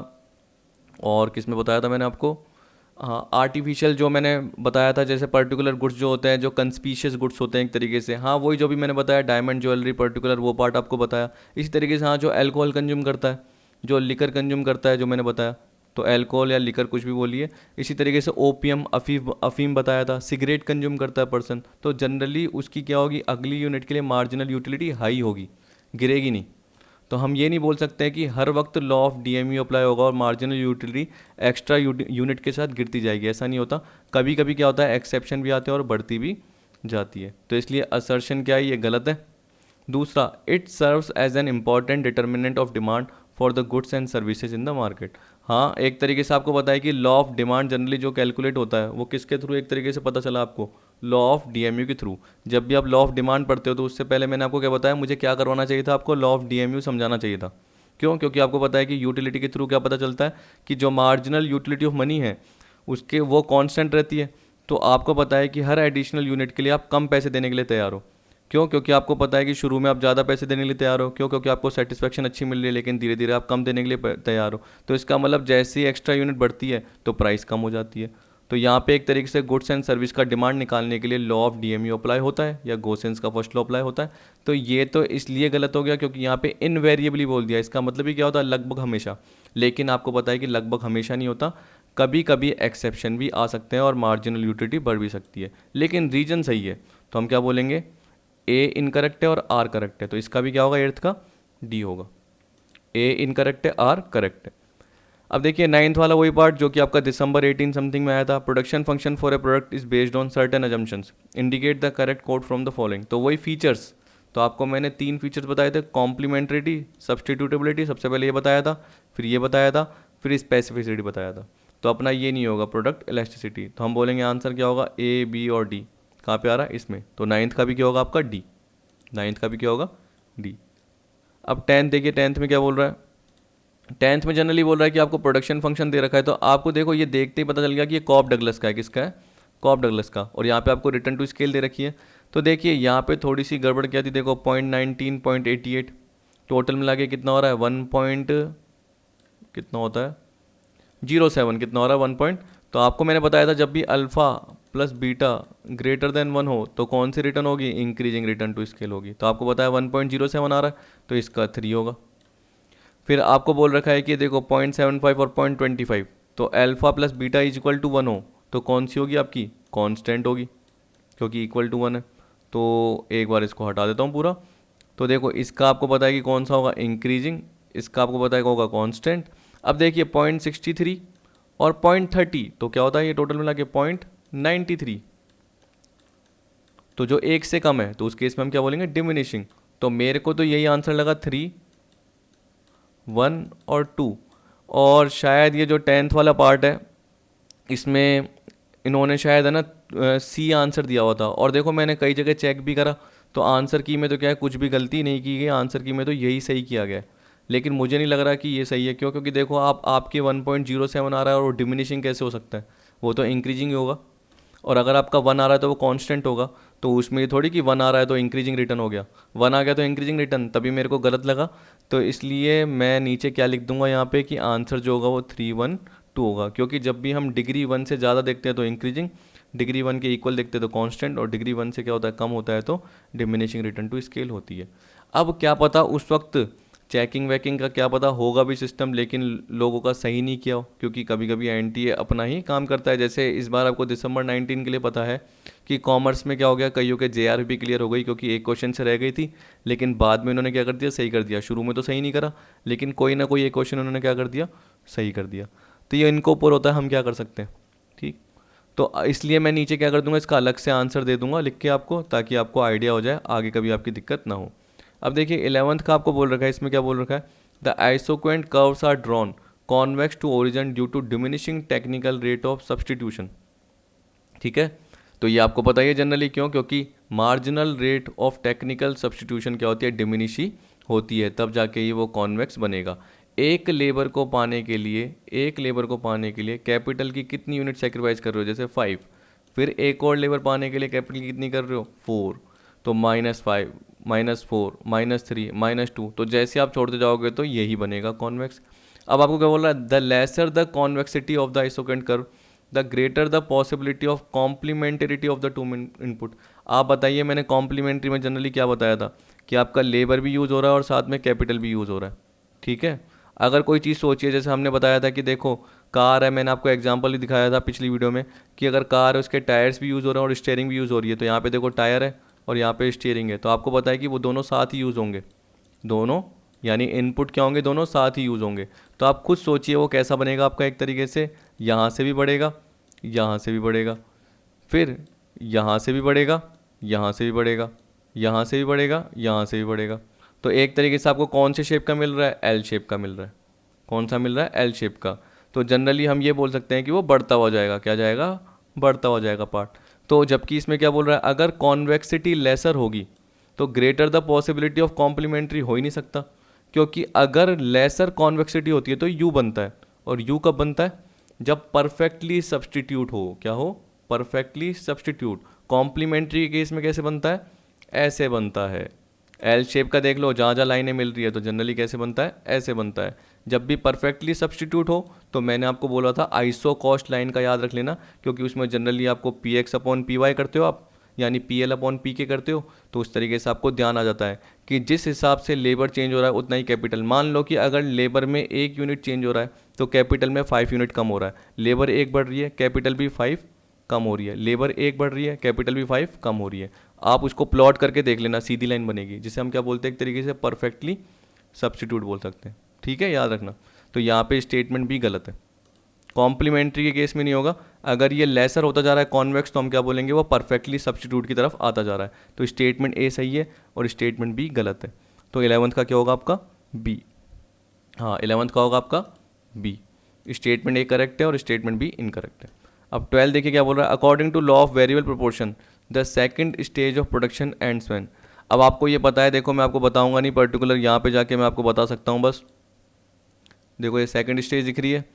और किस में बताया था मैंने आपको, हाँ आर्टिफिशियल जो मैंने बताया था, जैसे पर्टिकुलर गुड्स जो होते हैं जो कंस्पीशियस गुड्स होते हैं एक तरीके से, हाँ वही जो भी मैंने बताया डायमंड ज्वेलरी पर्टिकुलर वो पार्ट आपको बताया। इसी तरीके से हाँ जो अल्कोहल कंज्यूम करता है, जो लिकर कंज्यूम करता है, जो मैंने बताया, तो अल्कोहल या लिकर कुछ भी बोलिए। इसी तरीके से ओपियम अफीम बताया था, सिगरेट कंज्यूम करता है पर्सन, तो जनरली उसकी क्या होगी, अगली यूनिट के लिए मार्जिनल यूटिलिटी हाई होगी, गिरेगी नहीं। तो हम ये नहीं बोल सकते हैं कि हर वक्त लॉ ऑफ DMU अप्लाई होगा और मार्जिनल यूटिलिटी एक्स्ट्रा यूनिट के साथ गिरती जाएगी, ऐसा नहीं होता। कभी कभी क्या होता है एक्सेप्शन भी आते हैं और बढ़ती भी जाती है, तो इसलिए असर्शन क्या है, ये गलत है। दूसरा, it serves as an important determinant of demand for the goods and services in the market. हाँ एक तरीके से आपको पता है कि लॉ ऑफ डिमांड जनरली जो कैलकुलेट होता है वो किसके थ्रू एक तरीके से पता चला आपको, लॉ ऑफ DMU के थ्रू। जब भी आप लॉ ऑफ डिमांड पढ़ते हो तो उससे पहले मैंने आपको क्या बताया, मुझे क्या करवाना चाहिए था, आपको लॉ ऑफ DMU समझाना चाहिए था। क्यों? क्योंकि आपको पता है कि यूटिलिटी के थ्रू क्या पता चलता है कि जो मार्जिनल यूटिलिटी ऑफ मनी है उसके वो कांस्टेंट रहती है। तो आपको पता है कि हर एडिशनल यूनिट के लिए आप कम पैसे देने के लिए तैयार हो। क्यों? क्योंकि आपको पता है कि शुरू में आप ज़्यादा पैसे देने के लिए तैयार हो। क्यों? क्योंकि आपको सेटिस्फेक्शन अच्छी मिल रही है, लेकिन धीरे धीरे आप कम देने के लिए तैयार हो। तो इसका मतलब जैसे ही एक्स्ट्रा यूनिट बढ़ती है तो प्राइस कम हो जाती है। तो यहाँ पे एक तरीके से गुड्स एंड सर्विस का डिमांड निकालने के लिए लॉ ऑफ DMU अप्लाई होता है या गोसेंस का फर्स्ट लॉ अप्लाई होता है। तो ये तो इसलिए गलत हो गया क्योंकि यहाँ पे इनवेरिएबली बोल दिया, इसका मतलब ही क्या होता है, लगभग हमेशा। लेकिन आपको पता है कि लगभग हमेशा नहीं होता, कभी कभी एक्सेप्शन भी आ सकते हैं और मार्जिनल यूटिलिटी बढ़ भी सकती है, लेकिन रीजन सही है। तो हम क्या बोलेंगे, A इनकरेक्ट है और R करेक्ट है, तो इसका भी क्या होगा, 8th का D होगा। A इनकरेक्ट है, R करेक्ट है। अब देखिए 9th वाला वही पार्ट जो कि आपका दिसंबर 18 समथिंग में आया था, production function for A product is based on certain assumptions, indicate the correct code from the following. तो वही फीचर्स, तो आपको मैंने 3 फीचर्स बताए थे, कॉम्प्लीमेंट्रिटी, सब्सटीट्यूटेबिलिटी, सबसे पहले ये बताया था, फिर ये बताया था, फिर स्पेसिफिसिटी बताया था। तो अपना ये नहीं होगा प्रोडक्ट इलास्टिसिटी, तो हम बोलेंगे आंसर क्या होगा, ए, बी और डी। कहाँ पे आ रहा है, इसमें। तो 9th का भी क्या होगा आपका, डी। 9th का भी क्या होगा, डी। अब 10th देखिए, 10th में क्या बोल रहा है। 10th में जनरली बोल रहा है कि आपको प्रोडक्शन फंक्शन दे रखा है, तो आपको देखो ये देखते ही पता चल गया कि ये कॉप डगलस का है, किसका है, कॉप डगलस का। और यहाँ पे आपको रिटर्न टू स्केल दे रखी है। तो देखिए यहाँ पे थोड़ी सी गड़बड़ क्या थी, देखो 0.19, 0.88, टोटल मिला के कितना हो रहा है, 1 पॉइंट कितना होता है, 0.7, कितना हो रहा है, 1 पॉइंट। तो आपको मैंने बताया था जब भी alpha plus beta greater than 1 हो तो कौन सी रिटर्न होगी, इंक्रीजिंग रिटर्न टू स्केल होगी। तो आपको बताया 1.07 आ रहा है, तो इसका 3 होगा। फिर आपको बोल रखा है कि देखो 0.75 और 0.25, तो alpha plus beta is equal to 1 हो तो कौन सी होगी आपकी, कांस्टेंट होगी, क्योंकि इक्वल टू 1 है। तो एक बार इसको हटा देता हूँ पूरा। तो देखो इसका आपको पता है कि कौन सा होगा, इंक्रीजिंग, इसका आपको पता है कि होगा कांस्टेंट। अब देखिए 0.63 और 0.30, तो क्या होता है ये टोटल मिला के 0.93, तो जो एक से कम है तो उस केस में हम क्या बोलेंगे, डिमिनिशिंग। तो मेरे को तो यही आंसर लगा 3, 1 और 2। और शायद ये जो 10th वाला पार्ट है इसमें इन्होंने शायद है ना सी आंसर दिया हुआ था। और देखो मैंने कई जगह चेक भी करा, तो आंसर की में तो क्या है, कुछ भी गलती नहीं की गई, आंसर की में तो यही सही किया गया है। लेकिन मुझे नहीं लग रहा कि ये सही है, क्यों, क्योंकि देखो आपके 1.07 आ रहा है और वो डिमिनिशिंग कैसे हो सकता है, वो तो इंक्रीजिंग ही होगा। और अगर आपका 1 आ रहा है तो वो कांस्टेंट होगा, तो उसमें ये थोड़ी कि 1 आ रहा है तो इंक्रीजिंग रिटर्न हो गया, 1 आ गया तो इंक्रीजिंग रिटर्न, तभी मेरे को गलत लगा। तो इसलिए मैं नीचे क्या लिख दूंगा यहाँ पे कि आंसर जो होगा वो 312 होगा, क्योंकि जब भी हम डिग्री 1 से ज़्यादा देखते हैं तो इंक्रीजिंग, डिग्री 1 के इक्वल देखते हैं तो कांस्टेंट, और डिग्री 1 से क्या होता है, कम होता है तो डिमिनिशिंग रिटर्न टू स्केल होती है। अब क्या पता उस वक्त चेकिंग वैकिंग का क्या पता होगा भी सिस्टम, लेकिन लोगों का सही नहीं किया हो, क्योंकि कभी कभी एनटीए अपना ही काम करता है। जैसे इस बार आपको दिसंबर 19 के लिए पता है कि कॉमर्स में क्या हो गया, कईयों के जेआरपी क्लियर हो गई, क्योंकि एक क्वेश्चन से रह गई थी, लेकिन बाद में उन्होंने क्या कर दिया, सही कर दिया। शुरू में तो सही नहीं करा, लेकिन कोई ना कोई एक क्वेश्चन उन्होंने क्या कर दिया, सही कर दिया। तो ये इनको ऊपर होता है, हम क्या कर सकते हैं, ठीक। तो इसलिए मैं नीचे क्या कर दूंगा, इसका अलग से आंसर दे दूंगा लिख के आपको, ताकि आपको आइडिया हो जाए, आगे कभी आपकी दिक्कत ना हो। अब देखिए 11th का आपको बोल रखा है, इसमें क्या बोल रखा है, the isoquant curves are drawn convex to origin due to diminishing technical rate of substitution. ठीक है, तो ये आपको पता ही है जनरली, क्यों, क्योंकि marginal rate of technical substitution क्या होती है, डिमिनिश ही होती है, तब जाके ये वो कॉन्वेक्स बनेगा। एक लेबर को पाने के लिए, एक लेबर को पाने के लिए कैपिटल की कितनी यूनिट सेक्रीफाइस कर रहे हो, जैसे 5, फिर एक और लेबर पाने के लिए कैपिटल की कितनी कर रहे हो, 4, तो -5, -4, -3, -2, तो जैसे आप छोड़ते जाओगे तो यही बनेगा कॉन्वेक्स। अब आपको क्या बोल रहा है, the lesser the convexity of the isoquant curve the greater the possibility of complementarity of the two input. आप बताइए, मैंने कॉम्प्लीमेंट्री में जनरली क्या बताया था कि आपका लेबर भी यूज़ हो रहा है और साथ में कैपिटल भी यूज़ हो रहा है। ठीक है, अगर कोई चीज़ सोचिए, जैसे हमने बताया था कि देखो कार है, मैंने आपको एग्जांपल ही दिखाया था पिछली वीडियो में कि अगर कार है उसके टायर्स भी यूज़ हो रहे हैं और स्टीयरिंग भी यूज़ हो रही है, तो यहाँ पे देखो टायर है और यहाँ पे स्टीयरिंग है, तो आपको पता है कि वो दोनों साथ ही यूज़ होंगे, दोनों यानी इनपुट क्या होंगे, दोनों साथ ही यूज़ होंगे। तो आप खुद सोचिए वो कैसा बनेगा आपका, एक तरीके से यहाँ से भी बढ़ेगा, यहाँ से भी बढ़ेगा, फिर यहाँ से भी बढ़ेगा, यहाँ से भी बढ़ेगा, यहाँ से भी बढ़ेगा, यहाँ से भी बढ़ेगा। तो एक तरीके से आपको कौन से शेप का मिल रहा है, एल शेप का मिल रहा है। कौन सा मिल रहा है, एल शेप का। तो जनरली हम ये बोल सकते हैं कि वो बढ़ता हुआ जाएगा, क्या जाएगा, बढ़ता हुआ जाएगा पार्ट। तो जबकि इसमें क्या बोल रहा है, अगर कॉन्वेक्सिटी लेसर होगी तो greater the possibility of complementary हो ही नहीं सकता, क्योंकि अगर लेसर कॉन्वेक्सिटी होती है तो यू बनता है, और यू कब बनता है, जब परफेक्टली सब्सटीट्यूट हो, क्या हो, परफेक्टली सब्सटीट्यूट। कॉम्प्लीमेंट्री के केस में कैसे बनता है, ऐसे बनता है, एल शेप का देख लो, जहाँ जहाँ लाइनें मिल रही है तो जनरली कैसे बनता है, ऐसे बनता है। जब भी परफेक्टली सब्सटीट्यूट हो तो मैंने आपको बोला था आइसो कॉस्ट लाइन का याद रख लेना, क्योंकि उसमें जनरली आपको px/py करते हो आप, यानी pl/pk करते हो, तो उस तरीके से आपको ध्यान आ जाता है कि जिस हिसाब से लेबर चेंज हो रहा है उतना ही कैपिटल। मान लो कि अगर लेबर में 1 यूनिट चेंज हो रहा है तो कैपिटल में 5 यूनिट कम हो रहा है, लेबर 1 बढ़ रही है, कैपिटल भी 5 कम हो रही है, लेबर 1 बढ़ रही है, कैपिटल भी 5 कम हो रही है। आप उसको प्लॉट करके देख लेना, सीधी लाइन बनेगी, जिसे हम क्या बोलते हैं, एक तरीके से परफेक्टली सब्सटीट्यूट बोल सकते हैं। ठीक है, याद रखना। तो यहाँ पे स्टेटमेंट भी गलत है, कॉम्प्लीमेंट्री के केस में नहीं होगा। अगर ये लेसर होता जा रहा है कॉन्वेक्स तो हम क्या बोलेंगे, वो परफेक्टली सब्स्टिट्यूट की तरफ आता जा रहा है। तो स्टेटमेंट ए सही है और स्टेटमेंट बी गलत है। तो 11th का क्या होगा आपका, बी। हाँ 11th का होगा आपका बी। स्टेटमेंट ए करेक्ट है और स्टेटमेंट बी इनकरेक्ट है। अब 12 देखिए क्या बोल रहा है, according to law of variable proportion the second stage of production ends when. अब आपको ये पता है, देखो मैं आपको बताऊंगा नहीं पर्टिकुलर, यहाँ पे जाके मैं आपको बता सकता हूँ बस। देखो ये सेकंड स्टेज दिख रही है,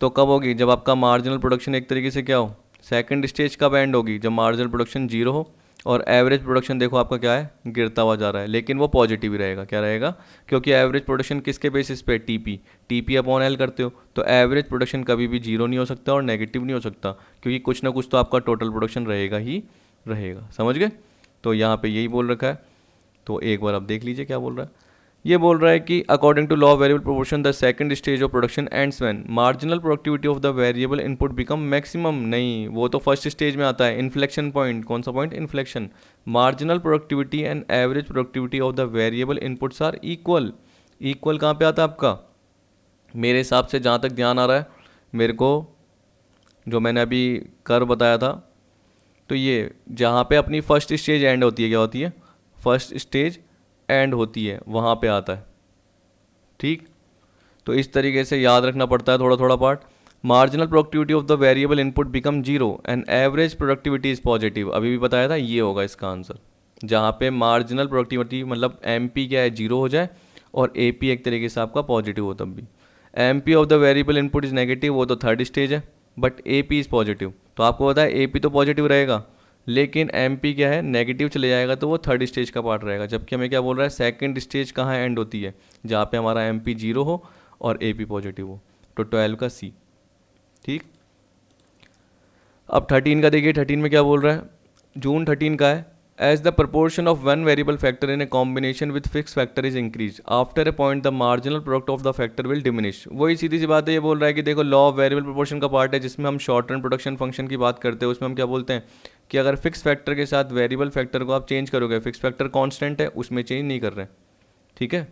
तो कब होगी, जब आपका मार्जिनल प्रोडक्शन एक तरीके से क्या हो, सेकंड स्टेज कब एंड होगी, जब मार्जिनल प्रोडक्शन जीरो हो और एवरेज प्रोडक्शन देखो आपका क्या है, गिरता हुआ जा रहा है, लेकिन वो पॉजिटिव ही रहेगा। क्या रहेगा, क्योंकि एवरेज प्रोडक्शन किसके बेसिस पे, टीपी, टीपी अपॉन एल करते हो, तो एवरेज प्रोडक्शन कभी भी जीरो नहीं हो सकता और नेगेटिव नहीं हो सकता, क्योंकि कुछ ना कुछ तो आपका टोटल प्रोडक्शन रहेगा ही रहेगा। समझ गए, तो यहाँ पे यही बोल रखा है। तो एक बार आप देख लीजिए क्या बोल रहा है। ये बोल रहा है कि according to law of variable proportion the second stage of production ends when marginal productivity of the variable input become maximum. नहीं, वो तो फर्स्ट स्टेज में आता है, इन्फ्लेक्शन पॉइंट। कौन सा point, inflection. Marginal productivity and average productivity of the variable inputs are equal. Equal कहाँ पे आता है आपका, मेरे हिसाब से जहाँ तक ध्यान आ रहा है मेरे को, जो मैंने अभी कर बताया था, तो ये जहाँ पे अपनी फर्स्ट स्टेज एंड होती है, क्या होती है, फर्स्ट स्टेज एंड होती है, वहाँ पे आता है। ठीक, तो इस तरीके से याद रखना पड़ता है थोड़ा थोड़ा part. Marginal productivity of the variable input become zero and average productivity is positive. अभी भी बताया था, ये होगा इसका आंसर, जहाँ पे मार्जिनल प्रोडक्टिविटी मतलब एमपी क्या है, जीरो हो जाए और एपी एक तरीके से आपका पॉजिटिव हो तब भी। MP of the variable input is negative, वो तो थर्ड स्टेज है, बट एपी इज पॉजिटिव। तो आपको पता है एपी तो पॉजिटिव रहेगा, लेकिन एमपी क्या है, नेगेटिव चले जाएगा, तो वो थर्ड स्टेज का पार्ट रहेगा। जबकि हमें क्या बोल रहा है, सेकंड स्टेज कहाँ एंड होती है, जहाँ पे हमारा एमपी जीरो हो और एपी पॉजिटिव हो। तो 12 का सी। ठीक, अब 13 का देखिए, 13 में क्या बोल रहा है, जून 13 का है, as the proportion of one variable factor in a combination with fix factor is increase after a point the marginal product of the factor will diminish. वही सीधी सी बात है, ये बोल रहा है कि देखो लॉ ऑफ वेरिएबल प्रोपोर्शन का पार्ट है जिसमें हम शॉर्ट रन प्रोडक्शन फंक्शन की बात करते हैं। उसमें हम क्या बोलते हैं कि अगर फिक्स फैक्टर के साथ वेरिएबल फैक्टर को आप चेंज करोगे, फिक्स फैक्टर कांस्टेंट है उसमें चेंज नहीं कर रहे हैं। ठीक है,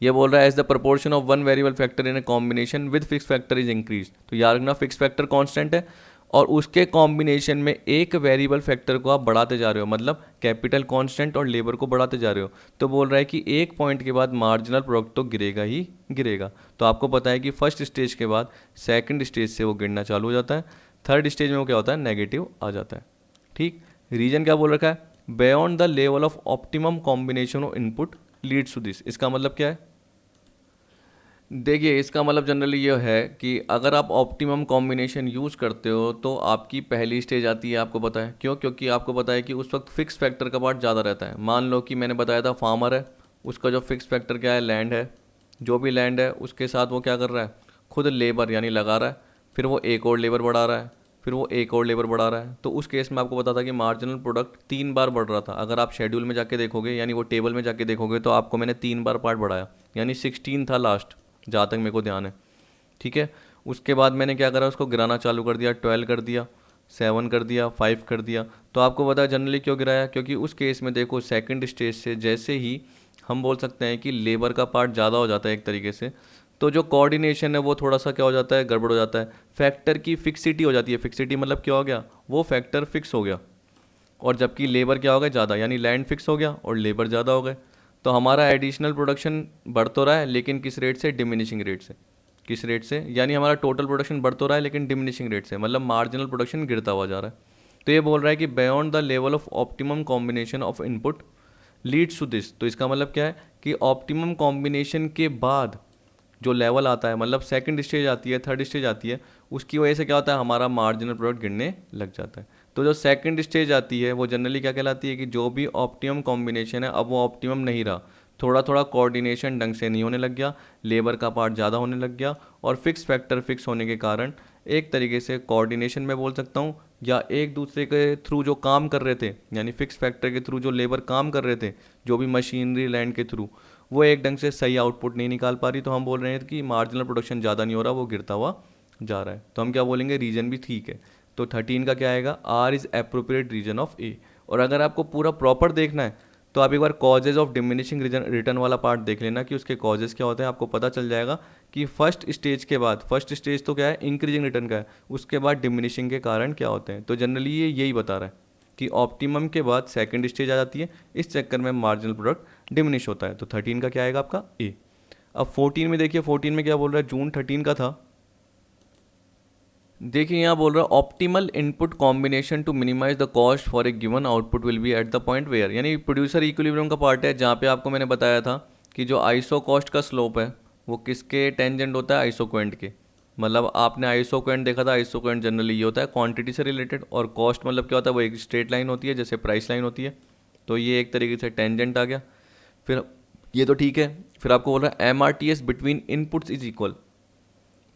ये बोल रहा है as the proportion of one variable factor in a combination with fix factor is increase. तो याद रखना फिक्स फैक्टर कांस्टेंट है और उसके कॉम्बिनेशन में एक वेरिएबल फैक्टर को आप बढ़ाते जा रहे हो, मतलब कैपिटल कांस्टेंट और लेबर को बढ़ाते जा रहे हो। तो बोल रहा है कि एक पॉइंट के बाद मार्जिनल प्रोडक्ट तो गिरेगा ही गिरेगा। तो आपको पता है कि फर्स्ट स्टेज के बाद सेकंड स्टेज से वो गिरना चालू हो जाता है, थर्ड स्टेज में वो क्या होता है, नेगेटिव आ जाता है। ठीक, रीजन क्या बोल रखा है, beyond the level of optimum combination of input leads to this. इसका मतलब क्या है, देखिए इसका मतलब जनरली ये है कि अगर आप ऑप्टिमम कॉम्बिनेशन यूज़ करते हो तो आपकी पहली स्टेज आती है, आपको पता है क्यों, क्योंकि आपको पता है कि उस वक्त फिक्स फैक्टर का पार्ट ज़्यादा रहता है। मान लो कि मैंने बताया था फार्मर है, उसका जो फिक्स फैक्टर क्या है, लैंड है। जो भी लैंड है उसके साथ वो क्या कर रहा है, खुद लेबर यानी लगा रहा है, फिर वो एक और लेबर बढ़ा रहा है, फिर वो एक और लेबर बढ़ा रहा है। तो उस केस में आपको पता था कि मार्जिनल प्रोडक्ट 3 बार बढ़ रहा था। अगर आप शेड्यूल में जाके देखोगे, यानी वो टेबल में जाके देखोगे, तो आपको मैंने 3 बार पार्ट बढ़ाया, यानी 16 था लास्ट, जहाँ तक मेरे को ध्यान है। ठीक है, उसके बाद मैंने क्या करा, उसको गिराना चालू कर दिया, 12 कर दिया, 7 कर दिया, 5 कर दिया। तो आपको पता है जनरली क्यों गिराया, क्योंकि उस केस में देखो सेकंड स्टेज से जैसे ही हम बोल सकते हैं कि लेबर का पार्ट ज़्यादा हो जाता है एक तरीके से, तो जो कोऑर्डिनेशन है वो थोड़ा सा क्या हो जाता है, गड़बड़ हो जाता है। फैक्टर की फिक्सिटी हो जाती है। फिक्सिटी मतलब क्या हो गया, वो फैक्टर फिक्स हो गया, और जबकि लेबर क्या हो गया, ज़्यादा, यानी लैंड फिक्स हो गया और लेबर ज़्यादा हो गए। तो हमारा एडिशनल प्रोडक्शन बढ़ तो रहा है, लेकिन किस रेट से, डिमिनिशिंग रेट से। किस रेट से, यानी हमारा टोटल प्रोडक्शन बढ़ तो रहा है लेकिन डिमिनिशिंग रेट से, मतलब मार्जिनल प्रोडक्शन गिरता हुआ जा रहा है। तो ये बोल रहा है कि beyond the level of optimum combination of input leads to this. तो इसका मतलब क्या है कि ऑप्टिमम कॉम्बिनेशन के बाद जो लेवल आता है, मतलब सेकंड स्टेज आती है, थर्ड स्टेज आती है, उसकी वजह से क्या होता है, हमारा मार्जिनल प्रोडक्ट गिरने लग जाता है। तो जो सेकंड स्टेज आती है वो जनरली क्या कहलाती है कि जो भी ऑप्टिमम कॉम्बिनेशन है, अब वो ऑप्टिमम नहीं रहा, थोड़ा थोड़ा कोऑर्डिनेशन ढंग से नहीं होने लग गया, लेबर का पार्ट ज़्यादा होने लग गया, और फिक्स फैक्टर फिक्स होने के कारण एक तरीके से कोऑर्डिनेशन में बोल सकता हूँ, या एक दूसरे के थ्रू जो काम कर रहे थे, यानी फिक्स फैक्टर के थ्रू जो लेबर काम कर रहे थे, जो भी मशीनरी लैंड के थ्रू, वो एक ढंग से सही आउटपुट नहीं निकाल पा रही। तो हम बोल रहे हैं कि मार्जिनल प्रोडक्शन ज़्यादा नहीं हो रहा, वो गिरता हुआ जा रहा है। तो हम क्या बोलेंगे, रीजन भी ठीक है। तो 13 का क्या आएगा, R is appropriate reason of A. और अगर आपको पूरा प्रॉपर देखना है तो आप एक बार कॉजेज ऑफ डिमिनिशिंग रिटर्न वाला पार्ट देख लेना कि उसके कॉजेज क्या होते हैं, आपको पता चल जाएगा कि फर्स्ट स्टेज के बाद, फर्स्ट स्टेज तो क्या है, इंक्रीजिंग रिटर्न का है, उसके बाद डिमिनिशिंग के कारण क्या होते हैं। तो जनरली ये यही बता रहा है कि ऑप्टिमम के बाद सेकंड स्टेज आ जाती है, इस चक्कर में मार्जिनल प्रोडक्ट डिमिनिश होता है। तो 13 का क्या आएगा आपका ए। अब 14 में देखिए, 14 में क्या बोल रहा है, जून 13 का था। देखिए यहाँ बोल रहा है optimal input combination to minimize the cost for a given output will be at the point where, यानी प्रोड्यूसर इक्विलिब्रियम का पार्ट है, जहाँ पे आपको मैंने बताया था कि जो आइसो कॉस्ट का स्लोप है वो किसके टेंजेंट होता है, आइसोक्वेंट के। मतलब आपने आइसोक्वेंट देखा था, आइसोक्वेंट जनरली ये होता है क्वांटिटी से रिलेटेड, और कॉस्ट मतलब क्या होता है, वो एक स्ट्रेट लाइन होती है जैसे प्राइस लाइन होती है। तो ये एक तरीके से टेंजेंट आ गया। फिर ये तो ठीक है, फिर आपको बोल रहा है MRTS between inputs is equal.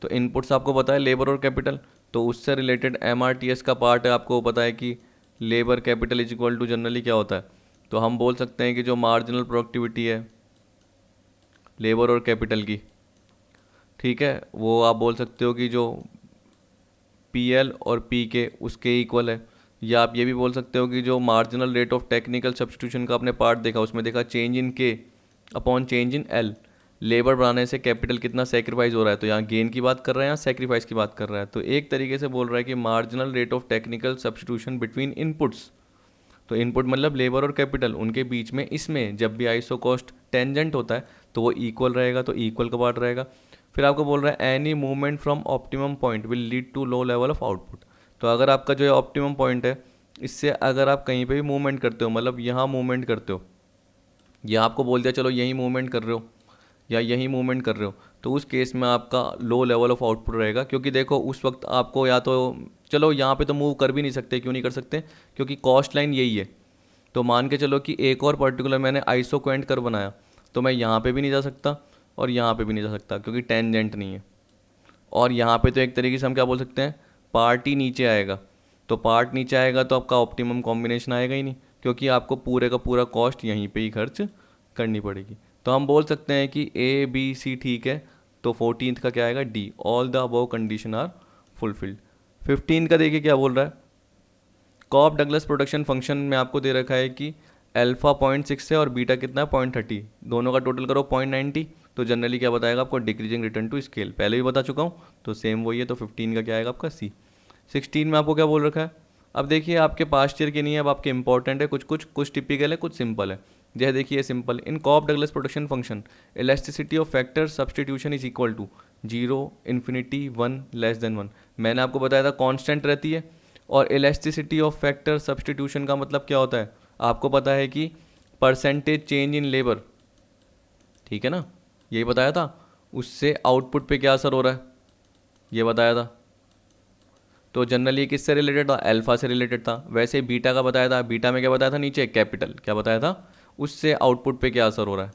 तो इनपुट्स आपको पता है लेबर और कैपिटल, तो उससे रिलेटेड MRTS का पार्ट है, आपको पता है कि labour capital is equal to generally क्या होता है। तो हम बोल सकते हैं कि जो मार्जिनल प्रोडक्टिविटी है लेबर और कैपिटल की, ठीक है, वो आप बोल सकते हो कि जो PL और PK उसके इक्वल है। या आप ये भी बोल सकते हो कि जो marginal rate of technical substitution का आपने पार्ट देखा, उसमें देखा change in K upon change in L, labour बढ़ाने से कैपिटल कितना सेक्रीफाइस हो रहा है, तो यहाँ गेन की बात कर रहा है, यहाँ सेक्रीफाइस की बात कर रहा है। तो एक तरीके से बोल रहा है कि marginal rate of technical substitution between inputs, तो इनपुट मतलब लेबर और कैपिटल, उनके बीच में इसमें जब भी आइसो कॉस्ट टेंजेंट होता है तो वो इक्वल रहेगा, तो इक्वल का पार्ट रहेगा। फिर आपको बोल रहा है any movement from optimum point will lead to low level of output. तो अगर आपका जो है ऑप्टिमम पॉइंट है, इससे अगर आप कहीं पे भी मूवमेंट करते हो, मतलब यहाँ मूवमेंट करते हो, या आपको बोल दिया चलो यहीं मूवमेंट कर रहे हो या यहीं मूवमेंट कर रहे हो, तो उस केस में आपका लो लेवल ऑफ आउटपुट रहेगा। क्योंकि देखो उस वक्त आपको या तो चलो यहाँ पे तो मूव कर भी नहीं सकते, क्यों नहीं कर सकते, क्योंकि कॉस्ट लाइन यही है। तो मान के चलो कि एक और पर्टिकुलर मैंने आइसोक्वेंट कर बनाया, तो मैं यहाँ पे भी नहीं जा सकता और यहाँ पे भी नहीं जा सकता क्योंकि टेंजेंट नहीं है। और यहाँ पे तो एक तरीके से हम क्या बोल सकते हैं, पार्ट ही नीचे आएगा। तो पार्ट नीचे आएगा तो आपका ऑप्टिमम कॉम्बिनेशन आएगा ही नहीं, क्योंकि आपको पूरे का पूरा कॉस्ट यहीं पे ही खर्च करनी पड़ेगी। तो हम बोल सकते हैं कि ABC ठीक है, तो 14th का क्या आएगा D, all the above condition are fulfilled. 15 का देखिए क्या बोल रहा है, कॉप डगलस प्रोडक्शन फंक्शन में आपको दे रखा है कि अल्फा 0.6 है और बीटा कितना है 0.30, दोनों का टोटल करो 0.90। तो जनरली क्या बताएगा आपको, डिक्रीजिंग रिटर्न टू स्केल, पहले भी बता चुका हूँ, तो सेम वही है। तो 15 का क्या आएगा आपका C। 16 में आपको क्या बोल रखा है, अब देखिए आपके पास्ट ईयर के नहीं है, अब आपके इंपॉर्टेंट है, कुछ टिपिकल है, कुछ सिंपल है। जैसे देखिए simple, in Cobb Douglas production function elasticity of factor substitution is equal to 0, infinity, 1, less than 1। मैंने आपको बताया था कांस्टेंट रहती है, और इलास्टिसिटी ऑफ फैक्टर सब्सटीट्यूशन का मतलब क्या होता है, आपको पता है कि परसेंटेज चेंज इन लेबर, ठीक है ना, यही बताया था, उससे आउटपुट पे क्या असर हो रहा है ये बताया था। तो जनरली किससे रिलेटेड था, अल्फा से रिलेटेड था। वैसे बीटा का बताया था, बीटा में क्या बताया था, नीचे कैपिटल क्या बताया था, उससे आउटपुट पे क्या असर हो रहा है,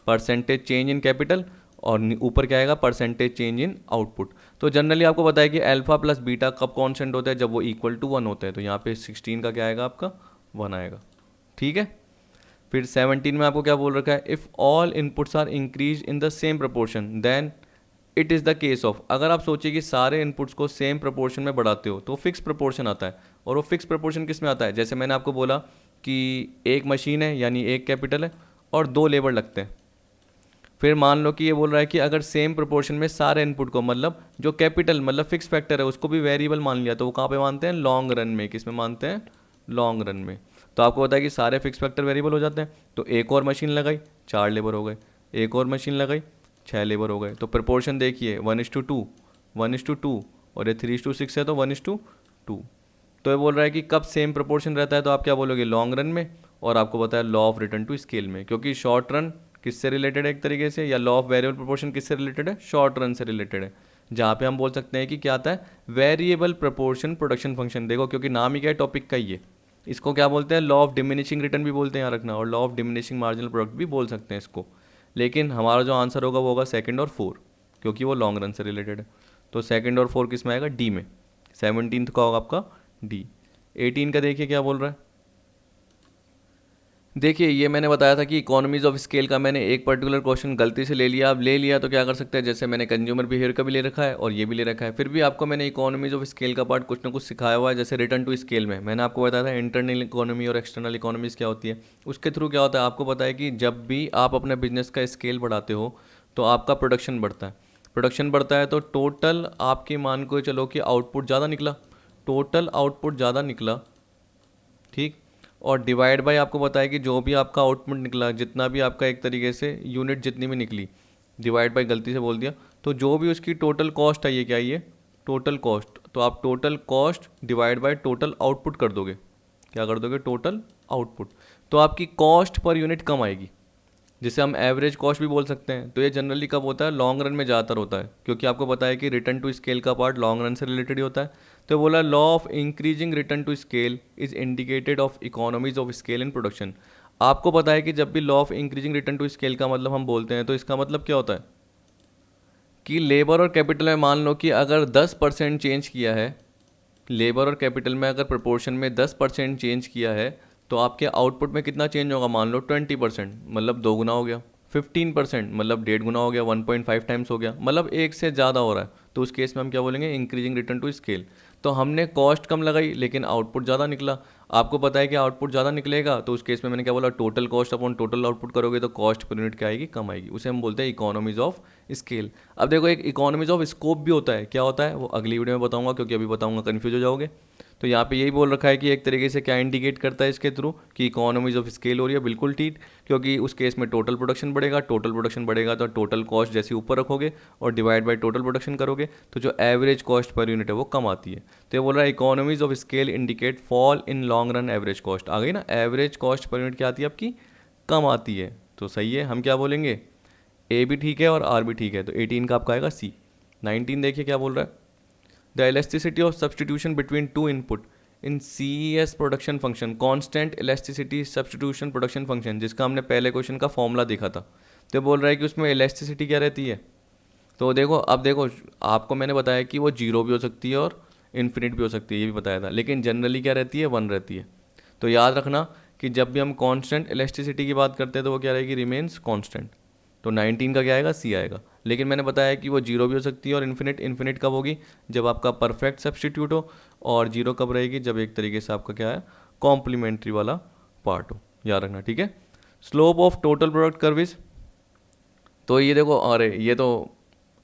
परसेंटेज चेंज इन कैपिटल, और ऊपर क्या आएगा, परसेंटेज चेंज इन आउटपुट। तो जनरली आपको पता है कि अल्फा प्लस बीटा कब कॉन्स्टेंट होता है, जब वो इक्वल टू 1 होता है। तो यहाँ पे 16 का क्या आएगा आपका 1 आएगा, ठीक है। फिर 17 में आपको क्या बोल रखा है, if all inputs are increase in the same proportion then it is the case of. अगर आप सोचिए कि सारे इनपुट्स को सेम प्रपोर्शन में बढ़ाते हो तो फिक्स प्रपोर्शन आता है। और वो फिक्स प्रपोर्शन किस में आता है, जैसे मैंने आपको बोला कि एक मशीन है यानी एक कैपिटल है और 2 लेबर लगते हैं। फिर मान लो कि ये बोल रहा है कि अगर सेम प्रोपोर्शन में सारे इनपुट को, मतलब जो कैपिटल मतलब फिक्स फैक्टर है उसको भी वेरिएबल मान लिया, तो वो कहाँ पे मानते हैं, लॉन्ग रन में। किस में मानते हैं, लॉन्ग रन में। तो आपको पता है कि सारे फिक्स फैक्टर वेरिएबल हो जाते हैं। तो एक और मशीन लगाई 4 लेबर हो गए, एक और मशीन लगाई 6 लेबर हो गए। तो प्रपोर्शन देखिए 1:2, 1:2, और ये 3:6 है तो 1:2। तो ये बोल रहा है कि कब सेम प्रोपोर्शन रहता है, तो आप क्या बोलोगे, लॉन्ग रन में। और आपको पता है law of return to scale में, क्योंकि शॉर्ट रन किससे रिलेटेड है एक तरीके से, या लॉ ऑफ वेरिएबल प्रोपोर्शन किससे रिलेटेड है, शॉर्ट रन से रिलेटेड है। जहाँ पे हम बोल सकते हैं कि क्या आता है, वेरिएबल प्रोपोर्शन प्रोडक्शन फंक्शन। देखो क्योंकि नाम ही क्या है टॉपिक का, ये इसको क्या बोलते हैं, लॉ ऑफ डिमिनिशिंग रिटर्न भी बोलते हैं, यहाँ रखना, और law of diminishing marginal product भी बोल सकते हैं इसको। लेकिन हमारा जो आंसर होगा वो होगा 2 और 4, क्योंकि वो लॉन्ग रन से रिलेटेड है। तो 2 और 4 किस में आएगा, डी में। 17th का होगा आपका डी। 18 का देखिए क्या बोल रहा है, देखिए ये मैंने बताया था कि इकोनॉमीज ऑफ स्केल का मैंने एक पर्टिकुलर क्वेश्चन गलती से ले लिया। अब ले लिया तो क्या कर सकते हैं, जैसे मैंने कंज्यूमर बिहेवियर का भी ले रखा है और ये भी ले रखा है, फिर भी आपको मैंने इकोनॉमीज ऑफ स्केल का पार्ट कुछ ना कुछ सिखाया हुआ है। जैसे रिटर्न टू स्केल में मैंने आपको बताया था इंटरनल इकोनॉमी और एक्सटर्नल इकोनॉमीज क्या होती है, उसके थ्रू क्या होता है, आपको पता है कि जब भी आप अपने बिजनेस का स्केल बढ़ाते हो तो आपका प्रोडक्शन बढ़ता है। प्रोडक्शन बढ़ता है तो टोटल आपकी मान को चलो कि आउटपुट ज़्यादा निकला, टोटल आउटपुट ज़्यादा निकला, ठीक। और डिवाइड बाय आपको बताया कि जो भी आपका आउटपुट निकला, जितना भी आपका एक तरीके से यूनिट जितनी भी निकली, डिवाइड बाय गलती से बोल दिया, तो जो भी उसकी टोटल कॉस्ट है, ये क्या है, ये टोटल कॉस्ट, तो आप total cost divide by total output कर दोगे, क्या कर दोगे, टोटल आउटपुट, तो आपकी कॉस्ट पर यूनिट कम आएगी, जिसे हम एवरेज कॉस्ट भी बोल सकते हैं। तो ये जनरली कब होता है, लॉन्ग रन में ज़्यादातर होता है, क्योंकि आपको पता है कि रिटर्न टू स्केल का पार्ट लॉन्ग रन से रिलेटेड ही होता है। तो बोला law of increasing return to scale is indicated of economies of scale in production. आपको पता है कि जब भी law of increasing return to scale का मतलब हम बोलते हैं, तो इसका मतलब क्या होता है कि लेबर और कैपिटल में मान लो कि अगर 10% चेंज किया है, लेबर और कैपिटल में अगर प्रपोर्शन में 10% चेंज किया है, तो आपके आउटपुट में कितना चेंज होगा, मान लो 20%, मतलब 2 गुना हो गया, 15% मतलब 1.5 गुना हो गया, 1.5 टाइम्स हो गया, मतलब 1 से ज़्यादा हो रहा है, तो उस केस में हम क्या बोलेंगे, इंक्रीजिंग रिटर्न टू स्केल। तो हमने कॉस्ट कम लगाई लेकिन आउटपुट ज़्यादा निकला। आपको पता है कि आउटपुट ज़्यादा निकलेगा, तो उस केस में मैंने क्या बोला, total cost upon total output करोगे तो कॉस्ट पर यूनिट क्या आएगी, कम आएगी, उसे हम बोलते हैं इकोनॉमीज ऑफ स्केल। अब देखो एक इकोनॉमीज ऑफ स्कोप भी होता है, क्या होता है वो अगली वीडियो में बताऊंगा, क्योंकि अभी बताऊंगा कन्फ्यूज हो जाओगे। तो यहाँ पे यही बोल रखा है कि एक तरीके से क्या इंडिकेट करता है इसके थ्रू कि इकोनॉमीज ऑफ स्केल हो रही है, बिल्कुल ठीक, क्योंकि उस केस में टोटल प्रोडक्शन बढ़ेगा, टोटल प्रोडक्शन बढ़ेगा तो टोटल कॉस्ट जैसे ऊपर रखोगे और डिवाइड बाय टोटल प्रोडक्शन करोगे तो जो एवरेज कॉस्ट पर यूनिट है वो कम आती है। तो ये बोल रहा है economies of scale indicate fall in long run average cost. आ गई ना, एवरेज कॉस्ट पर यूनिट क्या आती है आपकी, कम आती है। तो सही है, हम क्या बोलेंगे, ए भी ठीक है और आर भी ठीक है, तो 18 का आपका आएगा सी। 19 देखिए क्या बोल रहा है, the elasticity of substitution between two input in CES production function, constant elasticity substitution production function, जिसका हमने पहले क्वेश्चन का फॉर्मूला देखा था। तो बोल रहा है कि उसमें इलास्टिसिटी क्या रहती है, तो देखो अब देखो आपको मैंने बताया कि वो 0 भी हो सकती है और इन्फिनिट भी हो सकती है, ये भी बताया था, लेकिन जनरली क्या रहती है, 1 रहती है। तो याद रखना कि जब भी हम कांस्टेंट इलास्टिसिटी की बात करते हैं तो वो क्या रहेगी, रिमेन्स कांस्टेंट। तो 19 का क्या आएगा, सी आएगा। लेकिन मैंने बताया कि वो 0 भी हो सकती है और इन्फिनिट कब होगी, जब आपका परफेक्ट सब्सटीट्यूट हो, और 0 कब रहेगी, जब एक तरीके से आपका क्या है, कॉम्प्लीमेंट्री वाला पार्ट हो, याद रखना, ठीक है। Slope of total product curve is, तो ये देखो, अरे ये तो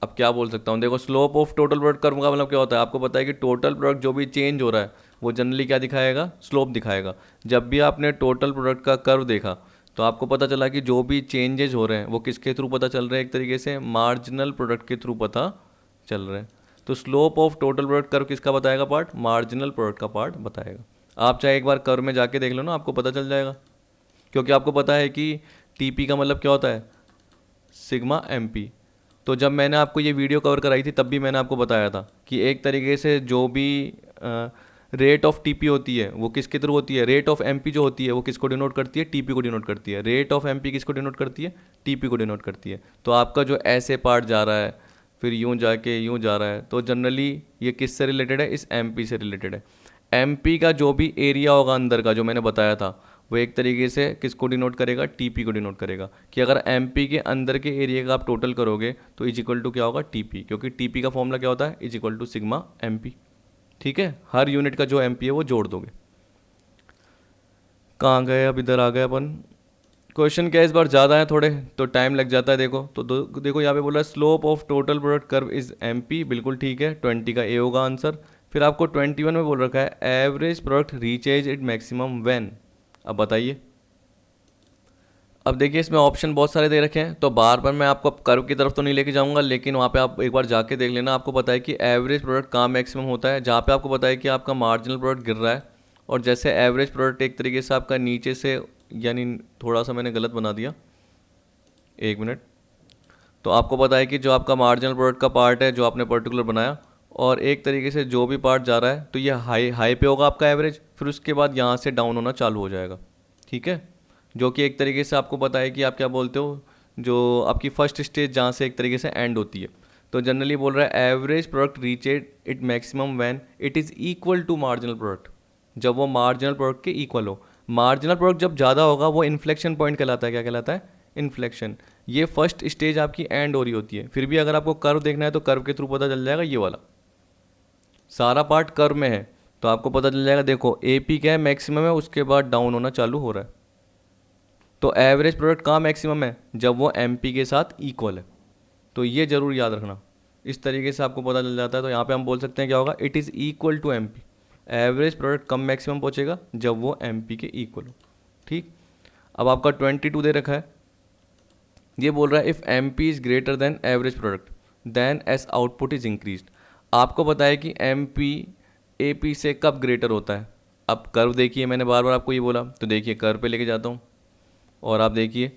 अब क्या बोल सकता हूँ, देखो slope of total product curve का मतलब क्या होता है, आपको पता है कि टोटल प्रोडक्ट जो भी चेंज हो रहा है वो जनरली क्या दिखाएगा, स्लोप दिखाएगा। जब भी आपने टोटल प्रोडक्ट का कर्व देखा तो आपको पता चला कि जो भी चेंजेस हो रहे हैं वो किसके थ्रू पता चल रहे हैं, एक तरीके से मार्जिनल प्रोडक्ट के थ्रू पता चल रहे हैं। तो slope of total product curve किसका बताएगा पार्ट, मार्जिनल प्रोडक्ट का पार्ट बताएगा। आप चाहे एक बार कर्व में जाके देख लो ना, आपको पता चल जाएगा, क्योंकि आपको पता है कि टीपी का मतलब क्या होता है, सिग्मा एमपी। तो जब मैंने आपको ये वीडियो कवर कराई थी तब भी मैंने आपको बताया था कि एक तरीके से जो भी रेट ऑफ टीपी होती है वो किसके थ्रू होती है, रेट ऑफ एमपी जो होती है वो किसको डिनोट करती है, टीपी को डिनोट करती है। रेट ऑफ एमपी किसको डिनोट करती है, टीपी को डिनोट करती है। तो आपका जो ऐसे पार्ट जा रहा है फिर यूँ जाके यूँ जा रहा है, तो जनरली ये किससे रिलेटेड है, इस एमपी से रिलेटेड है। एमपी का जो भी एरिया होगा अंदर का, जो मैंने बताया था, वो एक तरीके से किसको डिनोट करेगा, टीपी को डिनोट करेगा। कि अगर एमपी के अंदर के एरिया का आप टोटल करोगे तो इज इक्वल टू क्या होगा, टीपी, क्योंकि टीपी का फॉर्मूला क्या होता है, is equal to sigma MP. ठीक है, हर यूनिट का जो एमपी है वो जोड़ दोगे। कहाँ गए, अब इधर आ गए अपन। क्वेश्चन क्या इस बार ज़्यादा है थोड़े, तो टाइम लग जाता है। देखो तो देखो यहाँ पे बोला slope of total product curve is MP, बिल्कुल ठीक है, 20 का ए होगा आंसर। फिर आपको 21 में बोल रखा है average product reaches it maximum when. अब बताइए, अब देखिए इसमें ऑप्शन बहुत सारे दे रखे हैं, तो बार बार मैं आपको कर्व की तरफ तो नहीं लेके जाऊंगा, लेकिन वहाँ पे आप एक बार जाके देख लेना। आपको पता है कि एवरेज प्रोडक्ट कहाँ मैक्सिमम होता है, जहाँ पे आपको पता है कि आपका मार्जिनल प्रोडक्ट गिर रहा है, और जैसे एवरेज प्रोडक्ट एक तरीके से आपका नीचे से, यानी थोड़ा सा मैंने गलत बना दिया, 1 मिनट। तो आपको पता है कि जो आपका मार्जिनल प्रोडक्ट का पार्ट है जो आपने पर्टिकुलर बनाया, और एक तरीके से जो भी पार्ट जा रहा है तो ये हाई पे होगा आपका एवरेज, फिर उसके बाद यहाँ से डाउन होना चालू हो जाएगा। ठीक है, जो कि एक तरीके से आपको पता है कि आप क्या बोलते हो, जो आपकी फर्स्ट स्टेज जहाँ से एक तरीके से एंड होती है। तो जनरली बोल रहा है average product reached it maximum when it is equal to marginal product, जब वो मार्जिनल प्रोडक्ट के इक्वल हो। मार्जिनल प्रोडक्ट जब ज़्यादा होगा वो इन्फ्लेक्शन पॉइंट कहलाता है। क्या कहलाता है, इन्फ्लेक्शन। ये फर्स्ट स्टेज आपकी एंड हो रही होती है। फिर भी अगर आपको कर्व देखना है तो कर्व के थ्रू पता चल जाएगा, ये वाला सारा पार्ट कर्व में है तो आपको पता चल जाएगा। देखो एपी क्या है, मैक्सिमम है, उसके बाद डाउन होना चालू हो रहा है। तो एवरेज प्रोडक्ट कहाँ मैक्सिमम है, जब वो एमपी के साथ इक्वल है। तो ये जरूर याद रखना। इस तरीके से आपको पता चल जाता है। तो यहाँ पे हम बोल सकते हैं क्या होगा, it is equal to M P. Average product कम मैक्सिमम पहुँचेगा जब वो एम पी के इक्वल हो। ठीक, अब आपका 22 दे रखा है, ये बोल रहा है if M P is greater than average product then as output is increase. आपको पता है कि एम पी ए पी से कब ग्रेटर होता है। अब कर्व देखिए, मैंने बार बार आपको ये बोला, तो देखिए कर्व पे लेके जाता हूँ और आप देखिए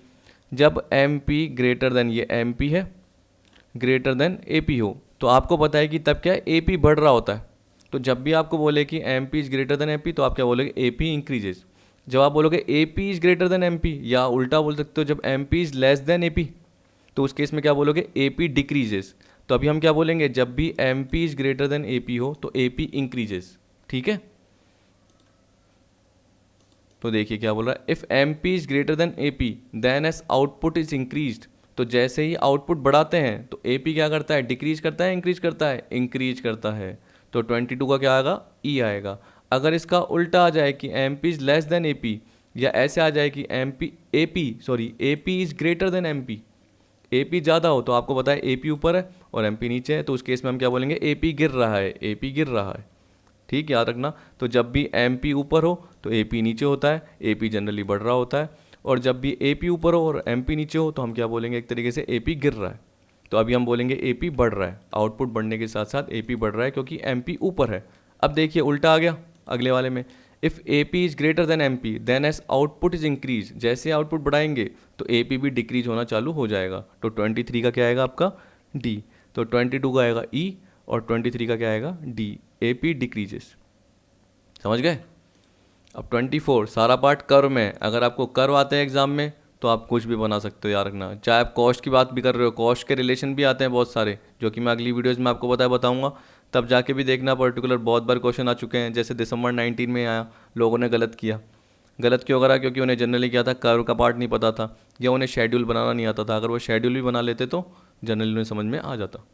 जब एम पी ग्रेटर देन, ये एम पी है, ग्रेटर देन ए पी हो, तो आपको पता है कि तब क्या है, ए पी बढ़ रहा होता है। तो जब भी आपको बोले कि M P is greater than A P, तो आप क्या बोलोगे, ए पी इंक्रीजेज। जब आप बोलोगे A P is greater than M P, या उल्टा बोल सकते हो, जब M P is less than A P, तो उस केस में क्या बोलोगे, ए पी डिक्रीजेस। तो अभी हम क्या बोलेंगे, जब भी M P is greater than A P हो तो ए पी इंक्रीजेस। ठीक है, तो देखिए क्या बोल रहा है, if M P is greater than A P then as output is increased. तो जैसे ही आउटपुट बढ़ाते हैं तो ए पी क्या करता है, डिक्रीज करता है, इंक्रीज करता है, इंक्रीज करता है। तो 22 का क्या आएगा, ई आएगा। अगर इसका उल्टा आ जाए कि M P is less than A P, या ऐसे आ जाए कि A P is greater than M P, A P ज़्यादा हो, तो आपको पता है ए पी ऊपर है और एम पी नीचे है, तो उस केस में हम क्या बोलेंगे, ए पी गिर रहा है, ए पी गिर रहा है। ठीक, याद रखना। तो जब भी एम पी ऊपर हो तो ए पी नीचे होता है, ए पी जनरली बढ़ रहा होता है। और जब भी ए पी ऊपर हो और एम पी नीचे हो तो हम क्या बोलेंगे, एक तरीके से ए पी गिर रहा है। तो अभी हम बोलेंगे ए पी बढ़ रहा है, आउटपुट बढ़ने के साथ साथ ए पी बढ़ रहा है क्योंकि एम पी ऊपर है। अब देखिए उल्टा आ गया अगले वाले में, if A P is greater than M P then as output is increase. जैसे आउटपुट बढ़ाएंगे तो ए पी भी डिक्रीज होना चालू हो जाएगा। तो 23 का क्या आएगा आपका, डी। तो 22 का आएगा ई और 23 का क्या आएगा, डी, ए पी डिक्रीजेस। समझ गए। अब 24 सारा पार्ट कर्व में। अगर आपको कर्व आते हैं एग्जाम में तो आप कुछ भी बना सकते हो, याद रखना। चाहे आप कॉस्ट की बात भी कर रहे हो, कॉस्ट के रिलेशन भी आते हैं बहुत सारे, जो कि मैं अगली वीडियोज़ में आपको बताऊंगा, तब जाके भी देखना। पर्टिकुलर बहुत बार क्वेश्चन आ चुके हैं, जैसे दिसंबर 19 में आया, लोगों ने गलत किया। गलत क्यों करा, क्योंकि उन्हें जनरली क्या था, कर्व का पार्ट नहीं पता था, या उन्हें शेड्यूल बनाना नहीं आता था। अगर वो शेड्यूल भी बना लेते तो जनरली उन्हें समझ में आ जाता।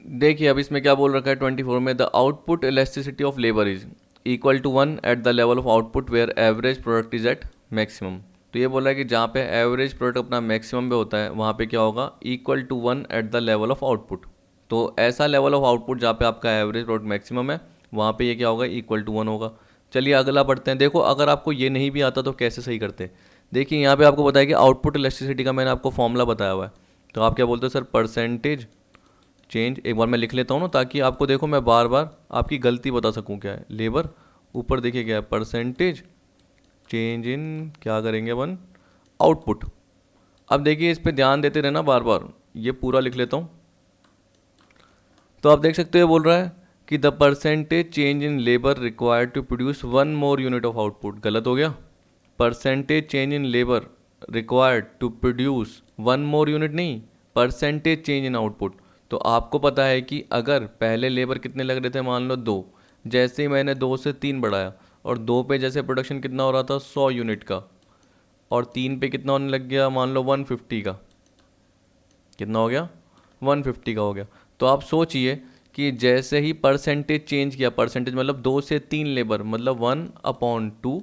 देखिए अब इसमें क्या बोल रखा है 24 में, the output elasticity of labour is equal to 1 at the level of output where average product is at maximum. तो ये बोल रहा है कि जहाँ पे एवरेज प्रोडक्ट अपना मैक्सिमम पे होता है वहाँ पे क्या होगा, equal to 1 at the level of output. तो ऐसा लेवल ऑफ आउटपुट जहाँ पे आपका एवरेज प्रोडक्ट मैक्सिमम है, वहाँ पे ये क्या होगा, इक्वल टू 1 होगा। चलिए अगला बढ़ते हैं। देखो अगर आपको ये नहीं भी आता तो कैसे सही करते हैं। देखिए यहाँ पे आपको बताया कि आउटपुट इलास्टिसिटी का मैंने आपको फॉर्मूला बताया हुआ है। तो आप क्या बोलते हो सर, परसेंटेज चेंज। एक बार मैं लिख लेता हूँ ना, ताकि आपको देखो मैं बार बार आपकी गलती बता सकूँ। क्या है, लेबर, ऊपर देखिए क्या है, परसेंटेज चेंज इन, क्या करेंगे अपन, आउटपुट। अब देखिए इस पे ध्यान देते रहना बार बार, ये पूरा लिख लेता हूँ। तो आप देख सकते हो बोल रहा है कि the percentage change in labour required to produce 1 more unit of output. गलत हो गया, percentage change in labour required to produce 1 more unit नहीं, परसेंटेज चेंज इन आउटपुट। तो आपको पता है कि अगर पहले लेबर कितने लग रहे थे, मान लो 2, जैसे ही मैंने 2 से 3 बढ़ाया, और 2 पे जैसे प्रोडक्शन कितना हो रहा था, 100 यूनिट का, और 3 पे कितना होने लग गया, मान लो 150 का। कितना हो गया, 150 का हो गया। तो आप सोचिए कि जैसे ही परसेंटेज चेंज किया, परसेंटेज मतलब 2 से 3 लेबर, मतलब 1/2,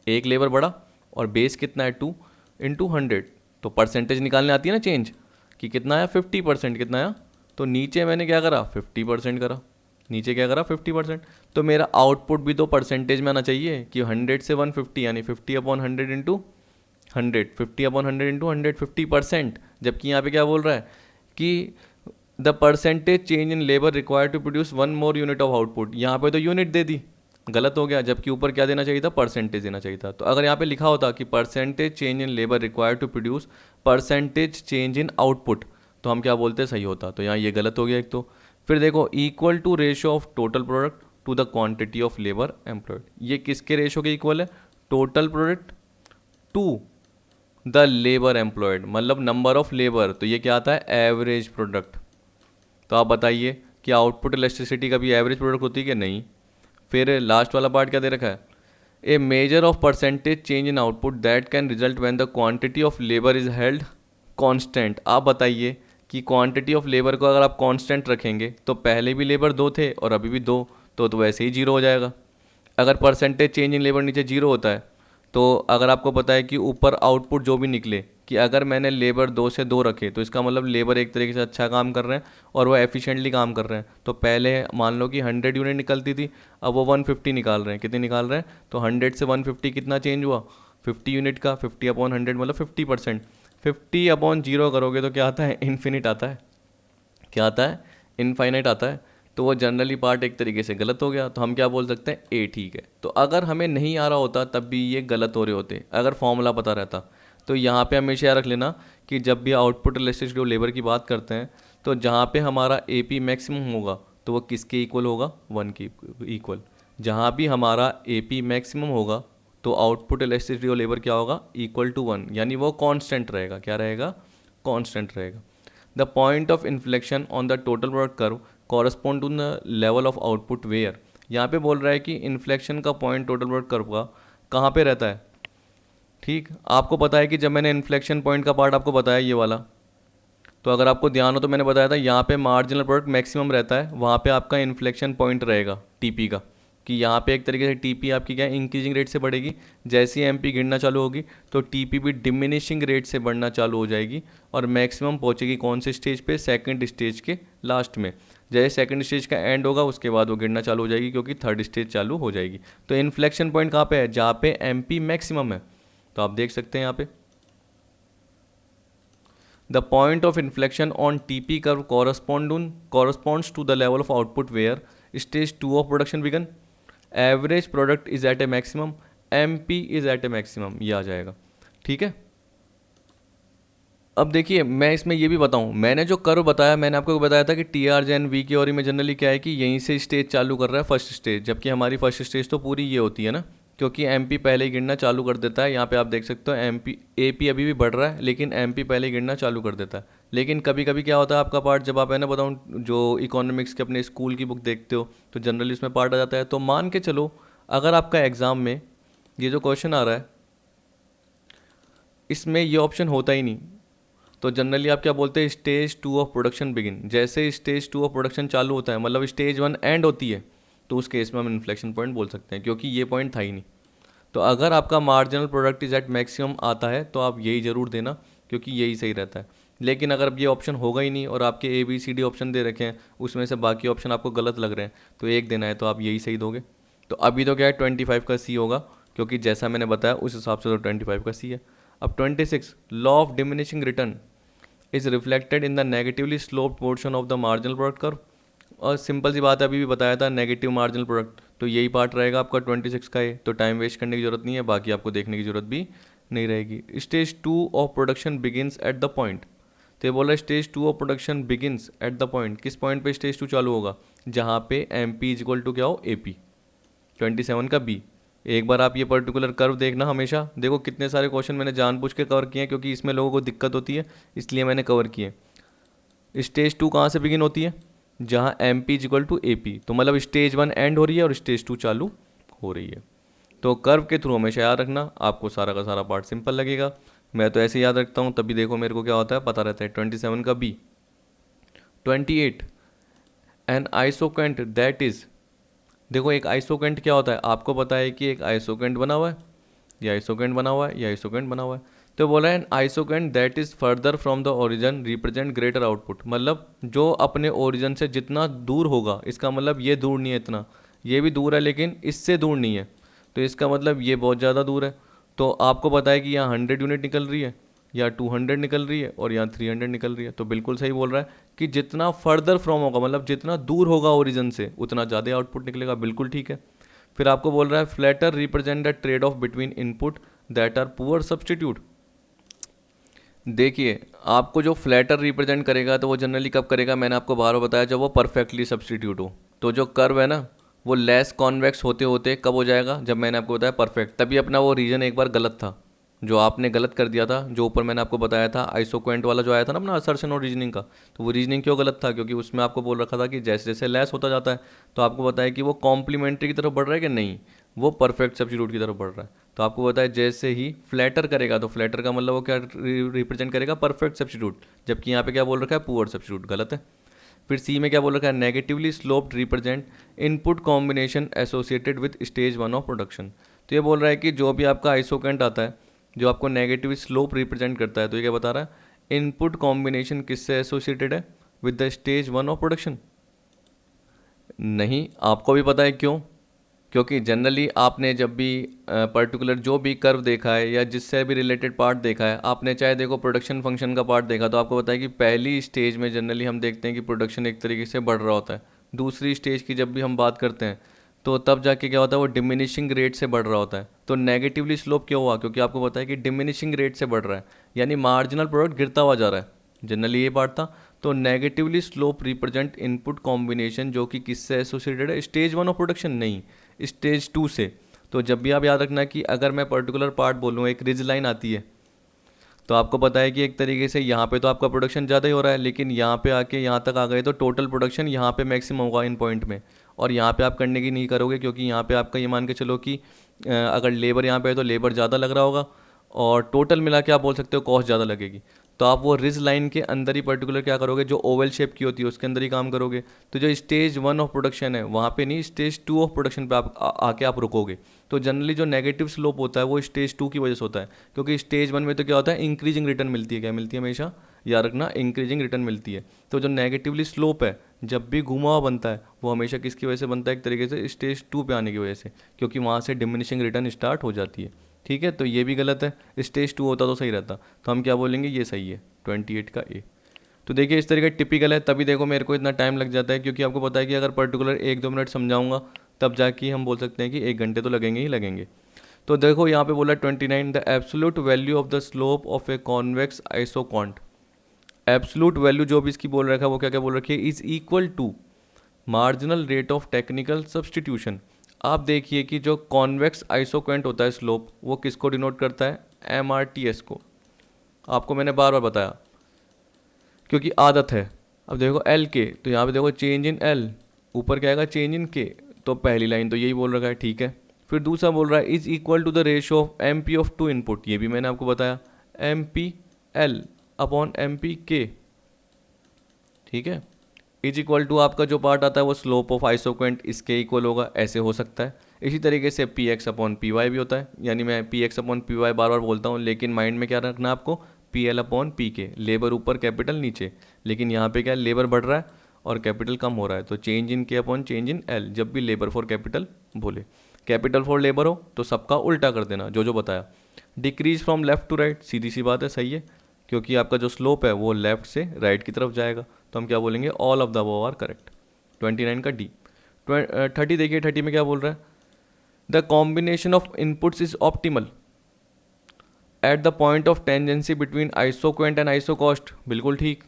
एक लेबर बढ़ा और बेस कितना है 2 × 100। तो परसेंटेज निकालने आती है ना चेंज, कि कितना आया, 50%। कितना आया, तो नीचे मैंने क्या करा, 50% करा, नीचे क्या करा, 50%। तो मेरा आउटपुट भी तो परसेंटेज में आना चाहिए, कि 100 से 150 यानी 50/100 × 100, 50/100 × 100, 50%। जबकि यहाँ पे क्या बोल रहा है कि the percentage change in labour required to produce 1 more unit of output. यहाँ पे तो यूनिट दे दी, गलत हो गया, जबकि ऊपर क्या देना चाहिए था, परसेंटेज देना चाहिए था। तो अगर यहाँ पे लिखा होता कि percentage change in labour required to produce percentage change in output, तो हम क्या बोलते, सही होता। तो यहाँ ये गलत हो गया एक तो। फिर देखो, equal to ratio of total product to the quantity of labour employed. ये किसके रेशियो के इक्वल है, total product to the labour employed, मतलब नंबर ऑफ लेबर। तो ये क्या आता है, एवरेज प्रोडक्ट। तो आप बताइए कि आउटपुट इलास्टिसिटी का भी एवरेज प्रोडक्ट होती है कि नहीं। फिर लास्ट वाला पार्ट क्या दे रखा है, a measure of percentage change in output that can result when the quantity of labour is held constant. आप बताइए कि क्वांटिटी ऑफ लेबर को अगर आप कांस्टेंट रखेंगे तो पहले भी लेबर 2 थे और अभी भी 2, तो वैसे ही 0 हो जाएगा। अगर परसेंटेज चेंज इन लेबर नीचे 0 होता है, तो अगर आपको पता है कि ऊपर आउटपुट जो भी निकले कि अगर मैंने लेबर 2 से 2 रखे तो इसका मतलब लेबर एक तरीके से अच्छा काम कर रहे हैं और वो एफिशिएंटली काम कर रहे हैं। तो पहले मान लो कि 100 यूनिट निकलती थी, अब वो 150 निकाल रहे हैं। कितनी निकाल रहे हैं? तो 100 से 150 कितना चेंज हुआ? 50 यूनिट का। 50/100 मतलब 50%। 50/0 करोगे तो क्या आता है? इन्फिनिट आता है। क्या आता है? इनफाइनाइट आता है। तो वो जनरली पार्ट एक तरीके से गलत हो गया। तो हम क्या बोल सकते हैं? ए ठीक है। तो अगर हमें नहीं आ रहा होता तब भी ये गलत हो रहे होते अगर फॉर्मूला पता रहता। तो यहाँ पे हमेशा याद रख लेना कि जब भी आउटपुट इलास्टिसिटी ऑफ लेबर की बात करते हैं तो जहाँ पे हमारा ए पी मैक्सिमम होगा तो वो किसके इक्वल होगा? 1 के इक्वल। जहाँ भी हमारा ए पी मैक्सिमम होगा तो आउटपुट इलास्टिसिटी ऑफ लेबर क्या होगा? इक्वल टू 1, यानी वो कांस्टेंट रहेगा। क्या रहेगा? कांस्टेंट रहेगा। The point of inflection on the total product curve correspond to the level of output where. यहाँ पे बोल रहा है कि इन्फ्लेक्शन का पॉइंट टोटल प्रोडक्ट कर्व का कहाँ पे रहता है? ठीक, आपको पता है कि जब मैंने इन्फ्लेक्शन पॉइंट का पार्ट आपको बताया ये वाला, तो अगर आपको ध्यान हो तो मैंने बताया था यहाँ पे मार्जिनल प्रोडक्ट मैक्सिमम रहता है, वहाँ पे आपका इन्फ्लेक्शन पॉइंट रहेगा टीपी का, कि यहाँ पे एक तरीके से टीपी आपकी क्या है? इंक्रीजिंग रेट से बढ़ेगी। जैसे ही एमपी गिरना चालू होगी तो टीपी भी डिमिनिशिंग रेट से बढ़ना चालू हो जाएगी और मैक्सिमम पहुँचेगी कौन से स्टेज पे? सेकंड स्टेज के लास्ट में। जैसे सेकंड स्टेज का एंड होगा उसके बाद वो गिरना चालू हो जाएगी क्योंकि थर्ड स्टेज चालू हो जाएगी। तो इन्फ्लेक्शन पॉइंट कहाँ पे है? जहाँ पे एमपी मैक्सिमम है। तो आप देख सकते हैं यहाँ पे the point of inflection on TP curve corresponds to the level of output where stage 2 of production began, average product is at a maximum, MP is at a maximum। ये आ जाएगा। ठीक है, अब देखिए मैं इसमें ये भी बताऊं, मैंने जो कर्व बताया मैंने आपको बताया था कि T R J N V की और में जनरली क्या है कि यहीं से स्टेज चालू कर रहा है फर्स्ट स्टेज, जबकि हमारी फर्स्ट स्टेज तो पूरी ये होती है ना, क्योंकि एमपी पहले ही गिरना चालू कर देता है। यहाँ पे आप देख सकते हो एमपी एपी अभी भी बढ़ रहा है लेकिन एमपी पहले ही गिरना चालू कर देता है। लेकिन कभी कभी क्या होता है आपका पार्ट, जब आप है ना बताऊँ जो इकोनॉमिक्स के अपने स्कूल की बुक देखते हो तो जनरली इसमें पार्ट आ जाता है। तो मान के चलो अगर आपका एग्ज़ाम में ये जो क्वेश्चन आ रहा है इसमें ये ऑप्शन होता ही नहीं, तो जनरली आप क्या बोलते हैं? Stage 2 of production begin. जैसे स्टेज 2 ऑफ प्रोडक्शन चालू होता है मतलब स्टेज 1 एंड होती है, तो उस केस में हम इन्फ्लेक्शन पॉइंट बोल सकते हैं क्योंकि ये पॉइंट था ही नहीं। तो अगर आपका marginal product is at maximum आता है तो आप यही ज़रूर देना क्योंकि यही सही रहता है। लेकिन अगर अब ये ऑप्शन होगा ही नहीं और आपके A B C D option दे रखे हैं उसमें से बाकी ऑप्शन आपको गलत लग रहे हैं तो एक देना है, तो आप यही सही दोगे। तो अभी तो क्या है 25 का सी होगा क्योंकि जैसा मैंने बताया उस हिसाब से तो 25 का सी है। अब 26 law of diminishing return is reflected in the negatively sloped portion of the marginal product curve. और सिंपल सी बात है, अभी भी बताया था नेगेटिव मार्जिनल प्रोडक्ट, तो यही पार्ट रहेगा आपका 26 का है। तो टाइम वेस्ट करने की जरूरत नहीं है, बाकी आपको देखने की जरूरत भी नहीं रहेगी। Stage 2 of production begins at the point, तो ये बोल रहा है stage 2 of production begins at the point. किस पॉइंट पे स्टेज 2 चालू होगा? जहाँ पे M P is equal to क्या हो? A P. 27 का बी। एक बार आप ये पर्टिकुलर कर्व देखना हमेशा, देखो कितने सारे क्वेश्चन मैंने जानबूझ के कवर किए हैं क्योंकि इसमें लोगों को दिक्कत होती है इसलिए मैंने कवर किए। स्टेज 2 कहाँ से बिगिन होती है? जहाँ M P equal to A P, तो मतलब स्टेज 1 एंड हो रही है और स्टेज 2 चालू हो रही है। तो कर्व के थ्रू हमेशा याद रखना, आपको सारा का सारा पार्ट सिंपल लगेगा। मैं तो ऐसे याद रखता हूँ तभी देखो मेरे को क्या होता है पता रहता है। 27 का बी। 28 एन आइसोकेंट दैट इज, देखो एक आइसोकेंट क्या होता है आपको पता है कि एक आइसोकेंट बना हुआ है, या आइसोकेंट बना हुआ है, या आइसोकेंट बना हुआ है। तो बोला है isoquant that is further from the origin represent greater output, मतलब जो अपने ओरिजिन से जितना दूर होगा, इसका मतलब ये दूर नहीं है इतना, ये भी दूर है लेकिन इससे दूर नहीं है, तो इसका मतलब ये बहुत ज़्यादा दूर है। तो आपको पता है कि यहाँ 100 यूनिट निकल रही है या 200 निकल रही है और यहाँ 300 निकल रही है, तो बिल्कुल सही बोल रहा है कि जितना फर्दर फ्रॉम होगा मतलब जितना दूर होगा ओरिजिन से उतना ज़्यादा आउटपुट निकलेगा, बिल्कुल ठीक है। फिर आपको बोल रहा है flatter represent the trade off between input that are poor substitute. देखिए आपको जो फ्लैटर रिप्रेजेंट करेगा तो वो जनरली कब करेगा, मैंने आपको बार बार बताया जब वो परफेक्टली सब्सटीट्यूट हो। तो जो कर्व है ना वो लेस कॉन्वेक्स होते होते कब हो जाएगा, जब मैंने आपको बताया परफेक्ट। तभी अपना वो रीजन एक बार गलत था, जो आपने गलत कर दिया था, जो ऊपर मैंने आपको बताया था आइसोक्वेंट वाला जो आया था ना अपना असर्शन और रीजनिंग का, तो वो रीजनिंग क्यों गलत था, क्योंकि उसमें आपको बोल रखा था कि जैसे जैसे लेस होता जाता है तो आपको बताया कि वो कॉम्प्लीमेंट्री की तरफ बढ़ रहा है कि नहीं, वो परफेक्ट सब्स्टिट्यूट की तरफ बढ़ रहा है। तो आपको बताया जैसे ही फ्लैटर करेगा तो फ्लैटर का मतलब वो क्या रिप्रेजेंट करेगा, परफेक्ट सब्स्टिट्यूट, जबकि यहाँ पे क्या बोल रखा है, पुअर सब्स्टिट्यूट, गलत है। फिर सी में क्या बोल रखा है, negatively sloped represent input combination associated with stage 1 of production. तो ये बोल रहा है कि जो भी आपका आइसोकेंट आता है जो आपको नेगेटिव स्लोप रिप्रेजेंट करता है। तो ये क्या बता रहा है, इनपुट कॉम्बिनेशन किससे एसोसिएटेड है, with the stage 1 of production. नहीं, आपको भी पता है क्यों, क्योंकि जनरली आपने जब भी पर्टिकुलर जो भी कर्व देखा है या जिससे भी रिलेटेड पार्ट देखा है, आपने चाहे देखो प्रोडक्शन फंक्शन का पार्ट देखा, तो आपको पता है कि पहली स्टेज में जनरली हम देखते हैं कि प्रोडक्शन एक तरीके से बढ़ रहा होता है। दूसरी स्टेज की जब भी हम बात करते हैं तो तब जाके क्या होता है, वो डिमिनिशिंग रेट से बढ़ रहा होता है। तो नेगेटिवली स्लोप क्यों हुआ, क्योंकि आपको पता है कि डिमिनिशिंग रेट से बढ़ रहा है, यानी मार्जिनल प्रोडक्ट गिरता हुआ जा रहा है। जनरली ये पार्ट था। तो negatively slope represent input combination जो कि किससे एसोसिएटेड है, स्टेज 1 ऑफ प्रोडक्शन नहीं, स्टेज 2 से। तो जब भी आप याद रखना कि अगर मैं पर्टिकुलर पार्ट बोलूँ, एक रिज लाइन आती है, तो आपको पता है कि एक तरीके से यहाँ पे तो आपका प्रोडक्शन ज़्यादा ही हो रहा है, लेकिन यहाँ पे आके यहाँ तक आ गए तो टोटल प्रोडक्शन यहाँ पे मैक्सिमम होगा इन पॉइंट में, और यहाँ पे आप करने की नहीं करोगे, क्योंकि यहाँ पे आपका ये मान के चलो कि अगर लेबर यहाँ पे है तो लेबर ज़्यादा लग रहा होगा, और टोटल मिला के आप बोल सकते हो कॉस्ट ज़्यादा लगेगी। तो आप वो रिज लाइन के अंदर ही पर्टिकुलर क्या करोगे, जो ओवल शेप की होती है उसके अंदर ही काम करोगे। तो जो स्टेज 1 ऑफ प्रोडक्शन है वहाँ पे नहीं, स्टेज 2 ऑफ प्रोडक्शन पे आप आके आप रुकोगे। तो जनरली जो नेगेटिव स्लोप होता है वो स्टेज 2 की वजह से होता है, क्योंकि स्टेज 1 में तो क्या होता है, इंक्रीजिंग रिटर्न मिलती है। क्या मिलती है, हमेशा याद रखना, इंक्रीजिंग रिटर्न मिलती है। तो जो नेगेटिवली स्लोप है जब भी घुमा हुआ बनता है वो हमेशा किसकी वजह से बनता है, एक तरीके से स्टेज 2 पे आने की वजह से, क्योंकि वहाँ से डिमिनिशिंग रिटर्न स्टार्ट हो जाती है। ठीक है, तो ये भी गलत है, स्टेज 2 होता तो सही रहता। तो हम क्या बोलेंगे, ये सही है 28 का ए। तो देखिए इस तरीके टिपिकल है, तभी देखो मेरे को इतना टाइम लग जाता है, क्योंकि आपको पता है कि अगर पर्टिकुलर 1-2 मिनट समझाऊंगा तब जाके हम बोल सकते हैं कि 1 घंटे तो लगेंगे ही लगेंगे। तो देखो यहाँ पे बोला 29, the absolute value of the slope of a convex isoquant. Absolute value जो भी इसकी बोल रखा है वो क्या क्या बोल रखी है, is equal to marginal rate of technical substitution. आप देखिए कि जो कॉन्वेक्स आइसोक्वेंट होता है स्लोप, वो किसको डिनोट करता है, MRTS को। आपको मैंने बार बार बताया, क्योंकि आदत है। अब देखो L के, तो यहाँ पे देखो चेंज इन L, ऊपर क्या आएगा, चेंज इन K। तो पहली लाइन तो यही बोल रखा है, ठीक है। फिर दूसरा बोल रहा है is equal to the ratio of MP of 2 input, ये भी मैंने आपको बताया, MPL अपॉन MPK। ठीक है, इज इक्वल टू आपका जो पार्ट आता है वो स्लोप ऑफ आइसोक्वेंट इसके इक्वल होगा, ऐसे हो सकता है। इसी तरीके से PX अपॉन PY भी होता है, यानी मैं PX अपॉन PY बार बार बोलता हूँ, लेकिन माइंड में क्या रखना है आपको, PL अपॉन PK, लेबर ऊपर कैपिटल नीचे। लेकिन यहाँ पे क्या है, लेबर बढ़ रहा है और कैपिटल कम हो रहा है, तो change in K upon change in L, जब भी लेबर फॉर कैपिटल बोले। कैपिटल फॉर लेबर हो तो सबका उल्टा कर देना, जो जो बताया। Decrease from left to right, सीधी सी बात है, सही है, क्योंकि आपका जो स्लोप है वो लेफ्ट से राइट की तरफ जाएगा। तो हम क्या बोलेंगे, all of the above are correct. 29 का डी। 30 देखिए, 30 में क्या बोल रहा है, the combination of inputs is optimal eight the point of tangency between isoquant and isocost. बिल्कुल ठीक,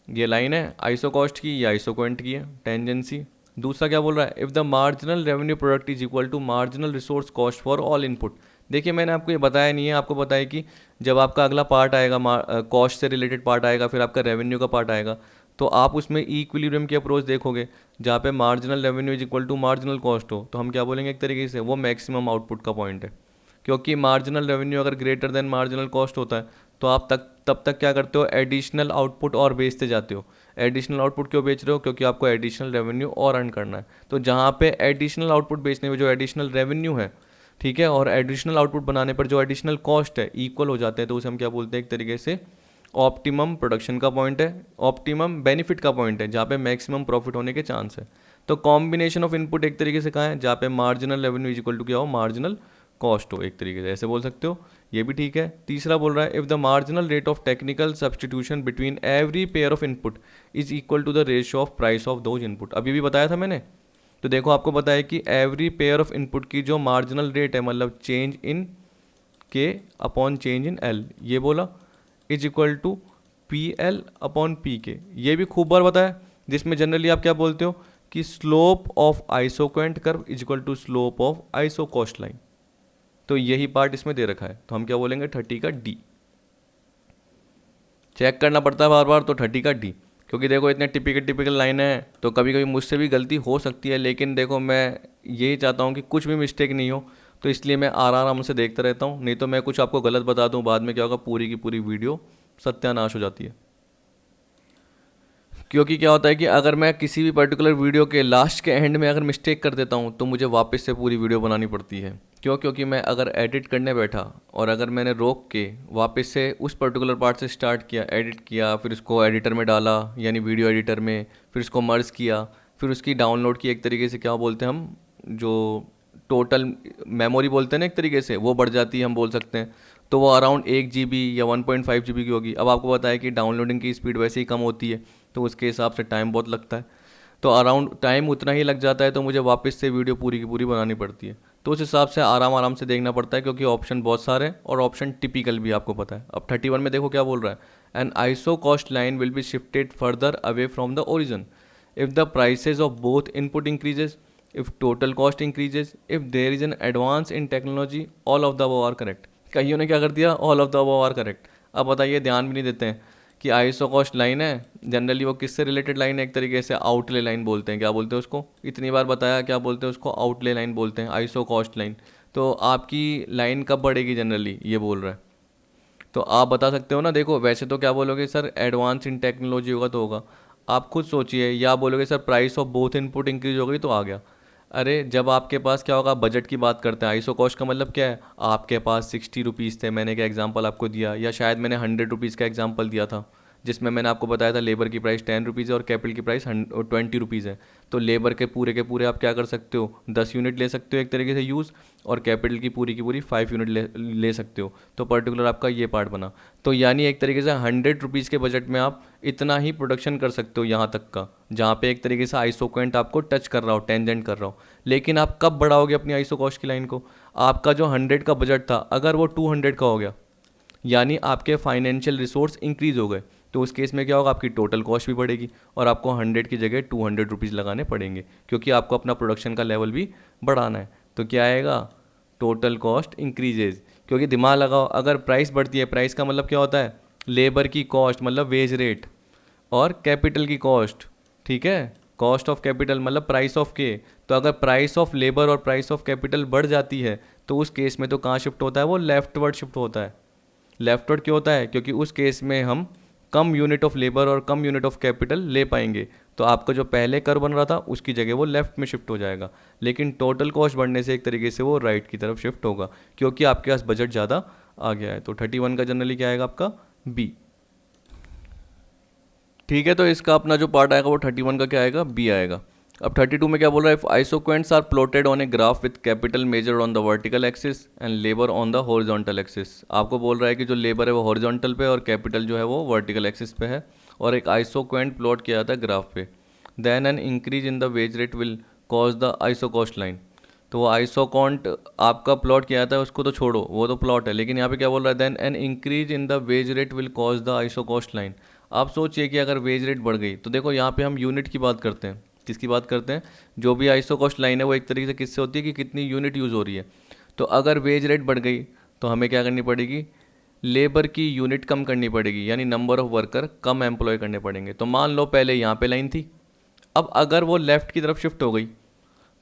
ये लाइन है आइसोकॉस्ट की, ये आइसोक्वेंट की है, टेंजेंसी। दूसरा क्या बोल रहा है, if the marginal revenue product is equal to marginal resource cost for all input. देखिए मैंने आपको ये बताया नहीं है, आपको पता है कि जब आपका अगला पार्ट आएगा, कॉस्ट से रिलेटेड पार्ट आएगा, फिर आपका रेवेन्यू का पार्ट आएगा, तो आप उसमें इक्विलिब्रियम की अप्रोच देखोगे, जहाँ पे marginal revenue is equal to marginal cost हो, तो हम क्या बोलेंगे, एक तरीके से वो मैक्सिमम आउटपुट का पॉइंट है। क्योंकि मार्जिनल रेवेन्यू अगर ग्रेटर देन मार्जिनल कॉस्ट होता है तो आप तब तक क्या करते हो, एडिशनल आउटपुट और बेचते जाते हो। एडिशनल आउटपुट क्यों बेच रहे हो, क्योंकि आपको एडिशनल रेवेन्यू और अर्न करना है। तो जहाँ पे एडिशनल आउटपुट बेचने में जो एडिशनल रेवेन्यू है, ठीक है, और एडिशनल आउटपुट बनाने पर जो एडिशनल कॉस्ट है इक्वल हो जाते हैं, तो उसे हम क्या बोलते हैं, एक तरीके से ऑप्टिमम प्रोडक्शन का पॉइंट है, ऑप्टिमम बेनिफिट का पॉइंट है, जहाँ पे मैक्सिमम प्रॉफिट होने के चांस है। तो कॉम्बिनेशन ऑफ इनपुट एक तरीके से कहाँ है, जहाँ पे marginal revenue is equal to क्या हो, मार्जिनल कॉस्ट हो, एक तरीके से ऐसे बोल सकते हो, ये भी ठीक है। तीसरा बोल रहा है, if the marginal rate of technical substitution between every pair of input is equal to the ratio of price of those input. अभी भी बताया था मैंने। तो देखो आपको पता है कि एवरी पेयर ऑफ इनपुट की जो मार्जिनल रेट है, मतलब चेंज इन के अपॉन चेंज इन एल, ये बोला, is equal to PL upon PK, ये भी खूब बार बताया, जिसमें जनरली आप क्या बोलते हो कि slope of isoquant curve is equal to slope of isocost line. तो यही पार्ट इसमें दे रखा है, तो हम क्या बोलेंगे, 30 का डी। चेक करना पड़ता है बार बार, तो 30 का डी, क्योंकि देखो इतने टिपिकल लाइन है, तो कभी कभी मुझसे भी गलती हो सकती है, लेकिन देखो मैं यही चाहता हूँ कि कुछ भी मिस्टेक नहीं हो, तो इसलिए मैं आराम से देखता रहता हूँ। नहीं तो मैं कुछ आपको गलत बता दूँ, बाद में क्या होगा, पूरी की पूरी वीडियो सत्यानाश हो जाती है। क्योंकि क्या होता है कि अगर मैं किसी भी पर्टिकुलर वीडियो के लास्ट के एंड में अगर मिस्टेक कर देता हूँ तो मुझे वापस से पूरी वीडियो बनानी पड़ती है। क्यों? क्योंकि मैं अगर एडिट करने बैठा और अगर मैंने रोक के वापस से उस पर्टिकुलर पार्ट से स्टार्ट किया, एडिट किया, फिर उसको एडिटर में डाला यानी वीडियो एडिटर में, फिर उसको मर्ज किया, फिर उसकी डाउनलोड की, एक तरीके से क्या बोलते हैं हम, जो टोटल मेमोरी बोलते हैं ना एक तरीके से, वो बढ़ जाती है हम बोल सकते हैं। तो वो अराउंड 1 GB या 1.5 GB की होगी। अब आपको पता है कि डाउनलोडिंग की स्पीड वैसे ही कम होती है, तो उसके हिसाब से टाइम बहुत लगता है। तो अराउंड टाइम उतना ही लग जाता है, तो मुझे वापस से वीडियो पूरी की पूरी बनानी पड़ती है। तो उस हिसाब से आराम आराम से देखना पड़ता है, क्योंकि ऑप्शन बहुत सारे हैं और ऑप्शन टिपिकल भी आपको पता है। अब 31 में देखो क्या बोल रहा है, an iso cost line will be shifted further away from the origin if the prices of both input increases, if total cost increases, if there is an advance in technology, all of the above are correct। कईयों ने क्या कर दिया, all of the above are correct। अब बताइए, ध्यान भी नहीं देते हैं कि आइसो कॉस्ट लाइन है, जनरली वो किससे रिलेटेड लाइन है, एक तरीके से आउटले लाइन बोलते हैं। क्या बोलते हैं उसको, इतनी बार बताया, क्या बोलते हैं उसको, आउटले लाइन बोलते हैं, आइसो कॉस्ट लाइन। तो आपकी लाइन कब बढ़ेगी जनरली, ये बोल रहा है। तो आप बता सकते हो ना। देखो वैसे तो क्या बोलोगे सर, एडवांस इन टेक्नोलॉजी होगा तो होगा। आप खुद सोचिए, या बोलोगे sir price of both input increase हो गई तो आ गया। अरे जब आपके पास क्या होगा, बजट की बात करते हैं, आइसो कॉस्ट का मतलब क्या है, आपके पास 60 रुपीज़ थे, मैंने क्या एग्जांपल आपको दिया, या शायद मैंने 100 रुपीज़ का एग्जांपल दिया था, जिसमें मैंने आपको बताया था लेबर की प्राइस 10 रुपीज़ है और कैपिटल की प्राइस 20 रुपीज़ है। तो लेबर के पूरे आप क्या कर सकते हो, 10 यूनिट ले सकते हो एक तरीके से यूज़, और कैपिटल की पूरी 5 यूनिट ले सकते हो। तो पर्टिकुलर आपका ये पार्ट बना। तो यानी एक तरीके से 100 रुपीज़ के बजट में आप इतना ही प्रोडक्शन कर सकते हो यहाँ तक का, जहाँ पे एक तरीके से आइसोक्वेंट आपको टच कर रहा हो, टेंजेंट कर रहा हो। लेकिन आप कब बढ़ाओगे अपनी आइसो कॉस्ट की लाइन को, आपका जो 100 का बजट था अगर वो 200 का हो गया, यानी आपके फाइनेंशियल रिसोर्स इंक्रीज हो गए, तो उस केस में क्या होगा, आपकी टोटल कॉस्ट भी बढ़ेगी और आपको 100 की जगह 200 रुपीज़ लगाने पड़ेंगे, क्योंकि आपको अपना प्रोडक्शन का लेवल भी बढ़ाना है। तो क्या आएगा, टोटल कॉस्ट इंक्रीजेज। क्योंकि दिमाग लगाओ, अगर प्राइस बढ़ती है, प्राइस का मतलब क्या होता है, लेबर की कॉस्ट मतलब वेज रेट, और कैपिटल की कॉस्ट, ठीक है, कॉस्ट ऑफ कैपिटल मतलब प्राइस ऑफ के। तो अगर प्राइस ऑफ लेबर और प्राइस ऑफ कैपिटल बढ़ जाती है, तो उस केस में तो कहाँ शिफ्ट होता है, वो लेफ्टवर्ड शिफ्ट होता है। लेफ्टवर्ड क्यों होता है, क्योंकि उस केस में हम कम यूनिट ऑफ लेबर और कम यूनिट ऑफ कैपिटल ले पाएंगे। तो आपका जो पहले कर बन रहा था उसकी जगह वो लेफ्ट में शिफ्ट हो जाएगा। लेकिन टोटल कॉस्ट बढ़ने से एक तरीके से वो राइट की तरफ शिफ्ट होगा, क्योंकि आपके पास बजट ज़्यादा आ गया है। तो 31 का जनरली क्या आएगा आपका, बी। ठीक है, तो इसका अपना जो पार्ट आएगा वो 31 का क्या आएगा, बी आएगा। अब 32 में क्या बोल रहा है, if isoquants are plotted on a graph with capital measured on the vertical axis and labour on the horizontal axis. आपको बोल रहा है कि जो लेबर है वो हॉरिजॉन्टल पे और कैपिटल जो है वो वर्टिकल एक्सिस पे है, और एक आइसोक्वेंट प्लॉट किया जाता है ग्राफ पे, then an increase in the wage rate will cause the isocost line. तो वो आइसोकॉन्ट आपका प्लॉट किया जाता है, उसको तो छोड़ो, वो तो प्लॉट है, लेकिन यहाँ पे क्या बोल रहा है, then an increase in the wage rate will cause the isocost line. आप सोचिए कि अगर वेज रेट बढ़ गई, तो देखो यहाँ पे हम यूनिट की बात करते हैं, किसकी बात करते हैं, जो भी आइसो कॉस्ट लाइन है वो एक तरीके से किससे होती है कि कितनी यूनिट यूज़ हो रही है। तो अगर वेज रेट बढ़ गई तो हमें क्या करनी पड़ेगी, लेबर की यूनिट कम करनी पड़ेगी, यानी नंबर ऑफ वर्कर कम एम्प्लॉय करने पड़ेंगे। तो मान लो पहले यहाँ पे लाइन थी, अब अगर वो लेफ़्ट की तरफ शिफ्ट हो गई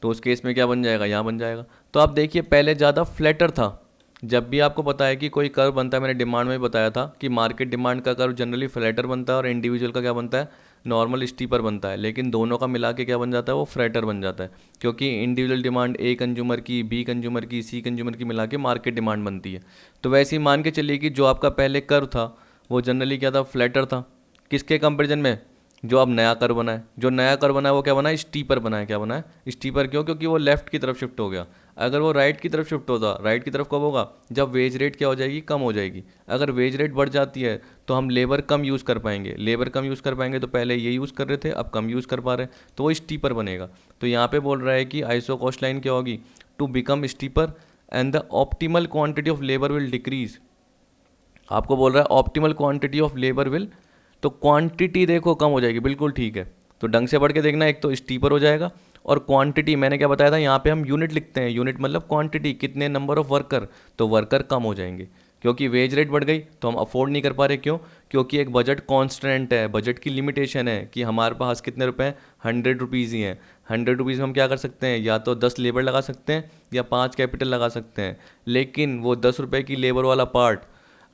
तो उस केस में क्या बन जाएगा, यहाँ बन जाएगा। तो आप देखिए पहले ज़्यादा फ्लैटर था। जब भी आपको पता है कि कोई कर्व बनता है, मैंने डिमांड में बताया था कि मार्केट डिमांड का कर्व जनरली फ्लैटर बनता है और इंडिविजुअल का क्या बनता है, नॉर्मल स्टीपर बनता है। लेकिन दोनों का मिला के क्या बन जाता है, वो फ्लैटर बन जाता है, क्योंकि इंडिविजुअल डिमांड ए कंज्यूमर की, बी कंज्यूमर की, सी कंज्यूमर की मिला के मार्केट डिमांड बनती है। तो वैसे ही मान के चलिए कि जो आपका पहले कर्व था वो जनरली क्या था, फ्लैटर था। किसके कंपेरिजन में, जो अब नया कर्व बना है, जो नया कर्व बना है वो क्या बना है, स्टीपर बना है। क्या बना है, स्टीपर। क्यों, क्योंकि वो लेफ्ट की तरफ शिफ्ट हो गया। अगर वो राइट की तरफ शिफ्ट होता, राइट की तरफ कब होगा, जब वेज रेट क्या हो जाएगी, कम हो जाएगी। अगर वेज रेट बढ़ जाती है तो हम लेबर कम यूज़ कर पाएंगे, लेबर कम यूज़ कर पाएंगे, तो पहले ये यूज़ कर रहे थे अब कम यूज़ कर पा रहे हैं, तो वो स्टीपर बनेगा। तो यहाँ पे बोल रहा है कि आइसो कॉस्ट लाइन क्या होगी, to become steeper and the optimal quantity of labour will decrease. आपको बोल रहा है optimal quantity of labour will, तो क्वांटिटी देखो कम हो जाएगी, बिल्कुल ठीक है। तो ढंग से पढ़ के देखना, एक तो स्टीपर हो जाएगा, और क्वांटिटी मैंने क्या बताया था, यहाँ पे हम यूनिट लिखते हैं, यूनिट मतलब क्वांटिटी, कितने नंबर ऑफ वर्कर, तो वर्कर कम हो जाएंगे। क्योंकि वेज रेट बढ़ गई तो हम अफोर्ड नहीं कर पा रहे। क्यों, क्योंकि एक बजट कॉन्स्टेंट है, बजट की लिमिटेशन है कि हमारे पास कितने रुपए हैं, 100 रुपीज़ ही हैं। 100 रुपीज़ में हम क्या कर सकते हैं, या तो 10 लेबर लगा सकते हैं या 5 कैपिटल लगा सकते हैं। लेकिन वो 10 रुपये की लेबर वाला पार्ट